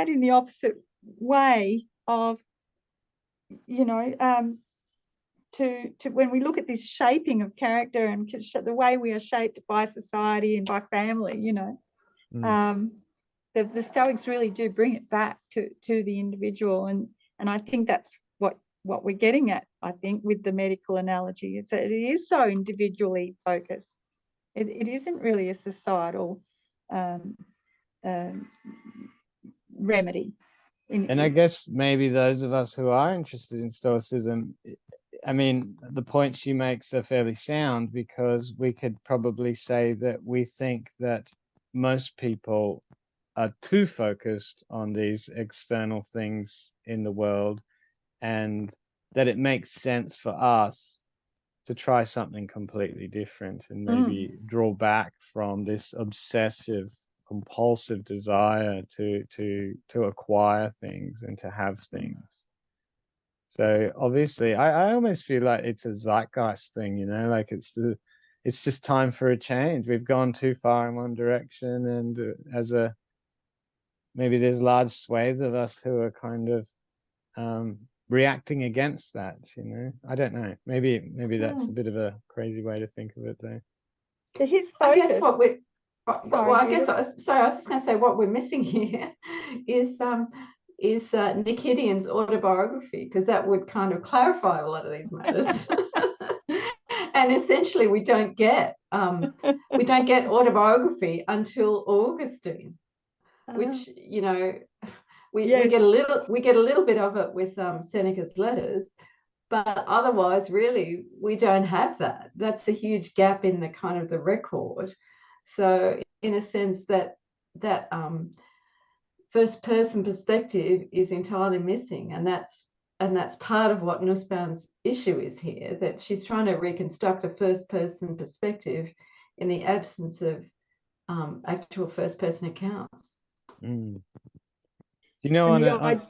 in the opposite way of, you know, to when we look at this shaping of character and the way we are shaped by society and by family, you know, the Stoics really do bring it back to the individual, and I think that's what we're getting at, I think, with the medical analogy, is that it is so individually focused. It isn't really a societal remedy. And I guess maybe those of us who are interested in Stoicism, I mean, the points she makes are fairly sound, because we could probably say that we think that most people are too focused on these external things in the world, and that it makes sense for us to try something completely different and maybe draw back from this obsessive compulsive desire to acquire things and to have things. So obviously, I almost feel like it's a zeitgeist thing, you know, like it's just time for a change. We've gone too far in one direction, and maybe there's large swathes of us who are kind of reacting against that, you know. I don't know. Maybe that's a bit of a crazy way to think of it, though. So his I focus. guess what we Sorry, well, I Judith. guess I was just going to say what we're missing here is Nikidian's autobiography, because that would kind of clarify a lot of these matters. And essentially, we don't get autobiography until Augustine, which, you know, we get a little bit of it with Seneca's letters, but otherwise, really, we don't have that. That's a huge gap in the kind of the record. So, in a sense, that first person perspective is entirely missing, and that's part of what Nussbaum's issue is here, that she's trying to reconstruct a first person perspective in the absence of actual first person accounts. Mm. You know, and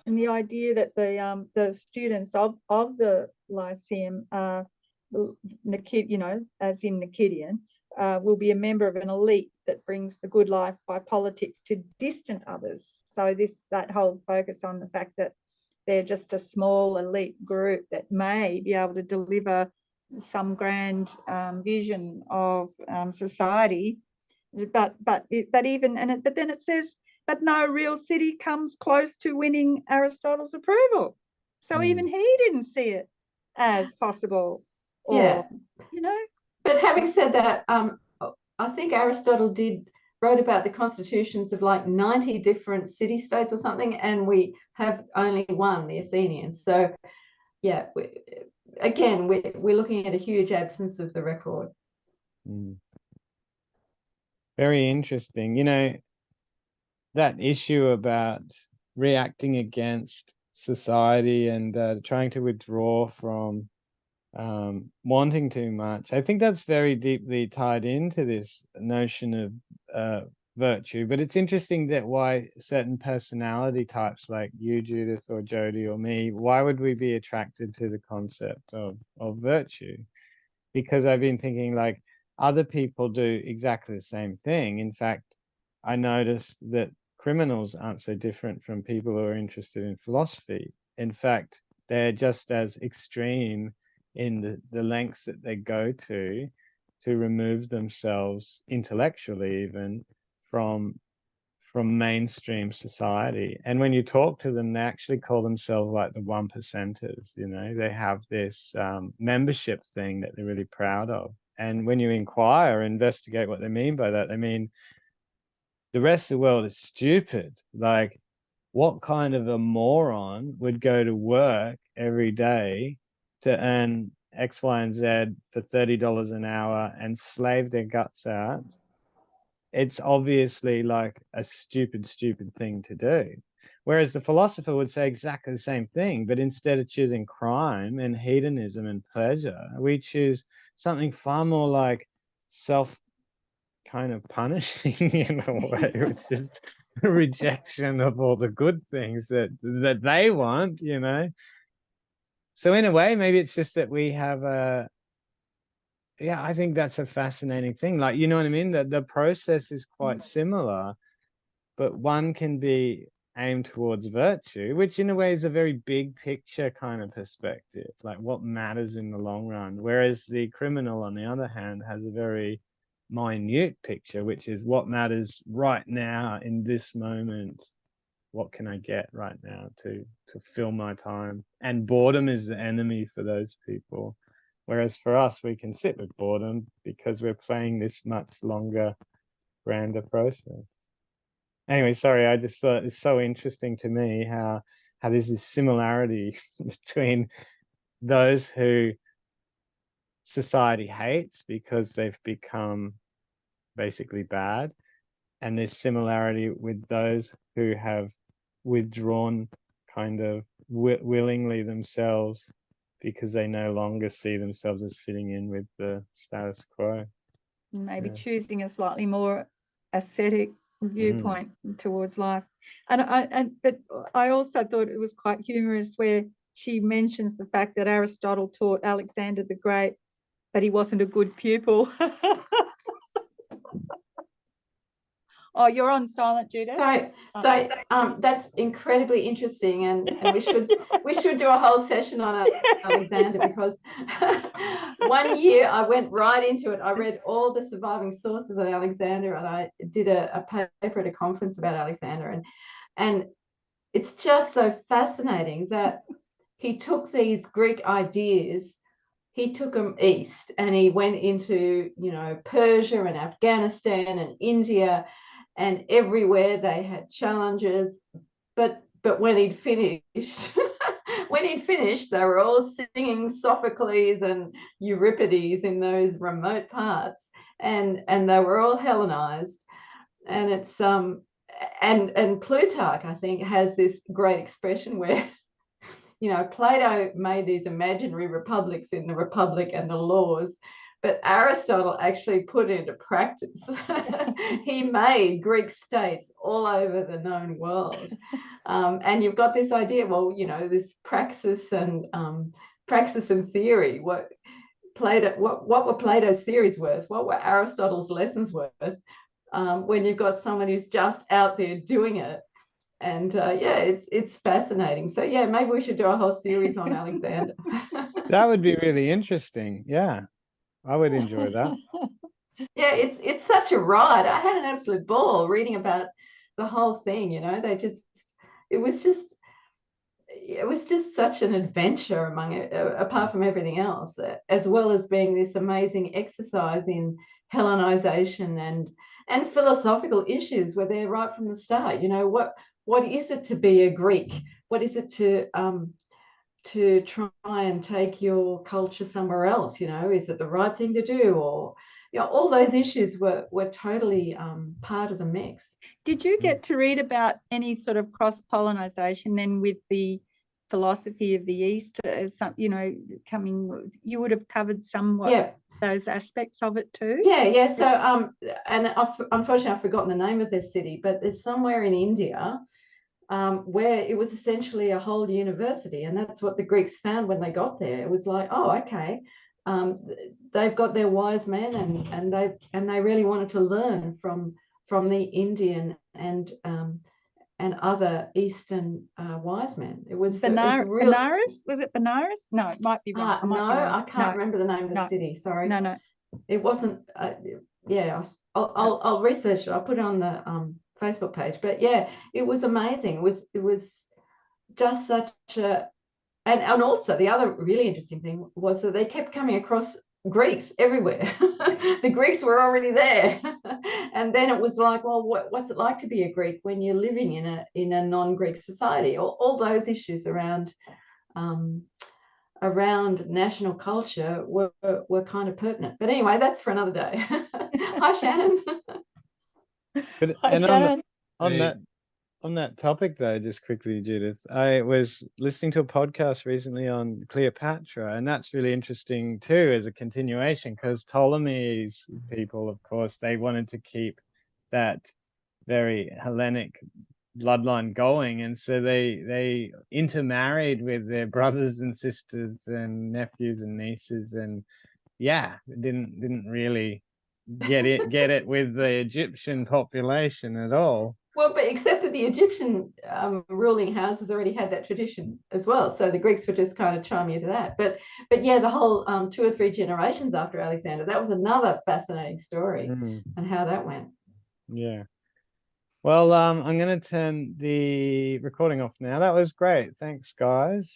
the idea that the students of the Lyceum are, you know, as in Nikidian, will be a member of an elite that brings the good life by politics to distant others. So that whole focus on the fact that they're just a small elite group that may be able to deliver some grand vision of society, but then it says, but no real city comes close to winning Aristotle's approval. So even he didn't see it as possible, or, you know. But having said that, I think Aristotle wrote about the constitutions of like 90 different city-states or something, and we have only one, the Athenians. So, yeah, we're looking at a huge absence of the record. Very interesting. You know, that issue about reacting against society and trying to withdraw from wanting too much, I think that's very deeply tied into this notion of virtue. But it's interesting that why certain personality types like you, Judith, or Jody, or me, why would we be attracted to the concept of virtue? Because I've been thinking, like, other people do exactly the same thing. In fact, I noticed that criminals aren't so different from people who are interested in philosophy. In fact, they're just as extreme in the lengths that they go to remove themselves intellectually, even from mainstream society. And when you talk to them, they actually call themselves like the 1%ers. You know, they have this membership thing that they're really proud of. And when you investigate what they mean by that, they mean the rest of the world is stupid. Like, what kind of a moron would go to work every day to earn X, Y, and Z for $30 an hour and slave their guts out? It's obviously like a stupid thing to do. Whereas the philosopher would say exactly the same thing, but instead of choosing crime and hedonism and pleasure, we choose something far more like self kind of punishing in a way, which is a rejection of all the good things that they want, you know. So in a way, maybe it's just that we have I think that's a fascinating thing. Like, you know what I mean? That the process is quite similar, but one can be aimed towards virtue, which in a way is a very big picture kind of perspective, like what matters in the long run. Whereas the criminal, on the other hand, has a very minute picture, which is what matters right now in this moment. What can I get right now to fill my time? And boredom is the enemy for those people. Whereas for us, we can sit with boredom because we're playing this much longer, grander process. Anyway, sorry, I just thought it's so interesting to me how there's this similarity between those who society hates because they've become basically bad, and there's similarity with those who have withdrawn kind of willingly themselves because they no longer see themselves as fitting in with the status quo. Maybe choosing a slightly more ascetic viewpoint towards life. But I also thought it was quite humorous where she mentions the fact that Aristotle taught Alexander the Great, but he wasn't a good pupil. Oh, you're on silent, Judith. So that's incredibly interesting, and we should do a whole session on Alexander, because 1 year I went right into it. I read all the surviving sources on Alexander, and I did a paper at a conference about Alexander, and it's just so fascinating that he took these Greek ideas, he took them east, and he went into, you know, Persia and Afghanistan and India, and everywhere they had challenges. But when he'd finished, they were all singing Sophocles and Euripides in those remote parts, and they were all Hellenized. And it's and Plutarch, I think, has this great expression where, you know, Plato made these imaginary republics in the Republic and the Laws, but Aristotle actually put it into practice. He made Greek states all over the known world. And you've got this idea, well, you know, this praxis and theory. What were Plato's theories worth? What were Aristotle's lessons worth? When you've got someone who's just out there doing it. And yeah, it's fascinating. So yeah, maybe we should do a whole series on Alexander. That would be really interesting. Yeah, I would enjoy that. Yeah, it's such a ride. I had an absolute ball reading about the whole thing. You know, it was just such an adventure among it, apart from everything else, as well as being this amazing exercise in Hellenization and philosophical issues were there right from the start. You know, what is it to be a Greek? What is it to try and take your culture somewhere else? You know, is it the right thing to do? Or, you know, all those issues were totally part of the mix. Did you get to read about any sort of cross-pollinization then with the philosophy of the East? You know, you would have covered somewhat those aspects of it too? Yeah. So, and unfortunately, I've forgotten the name of this city, but there's somewhere in India where it was essentially a whole university, and that's what the Greeks found when they got there. It was like, oh, okay, they've got their wise men, and they really wanted to learn from the Indian and other Eastern wise men. It was Benares. Was it Benares? No, it might be wrong. I can't remember the name of the city. Sorry. No. It wasn't. Yeah, I'll research it. I'll put it on the Facebook page. But yeah, it was amazing. It was just such a, and also the other really interesting thing was that they kept coming across Greeks everywhere. The Greeks were already there. And then it was like, well, what's it like to be a Greek when you're living in a non-Greek society? All those issues around national culture were kind of pertinent. But anyway, that's for another day. Hi, Shannon. But Hi, and Shannon. on that topic though, just quickly, Judith, I was listening to a podcast recently on Cleopatra, and that's really interesting too as a continuation, because Ptolemy's people, of course, they wanted to keep that very Hellenic bloodline going, and so they intermarried with their brothers and sisters and nephews and nieces, and yeah, didn't really get it with the Egyptian population at all. Well, but except that the Egyptian ruling houses already had that tradition as well, so the Greeks were just kind of chiming into that. But yeah, the whole 2 or 3 generations after Alexander, that was another fascinating story, and how that went. Yeah. Well, I'm going to turn the recording off now. That was great. Thanks, guys.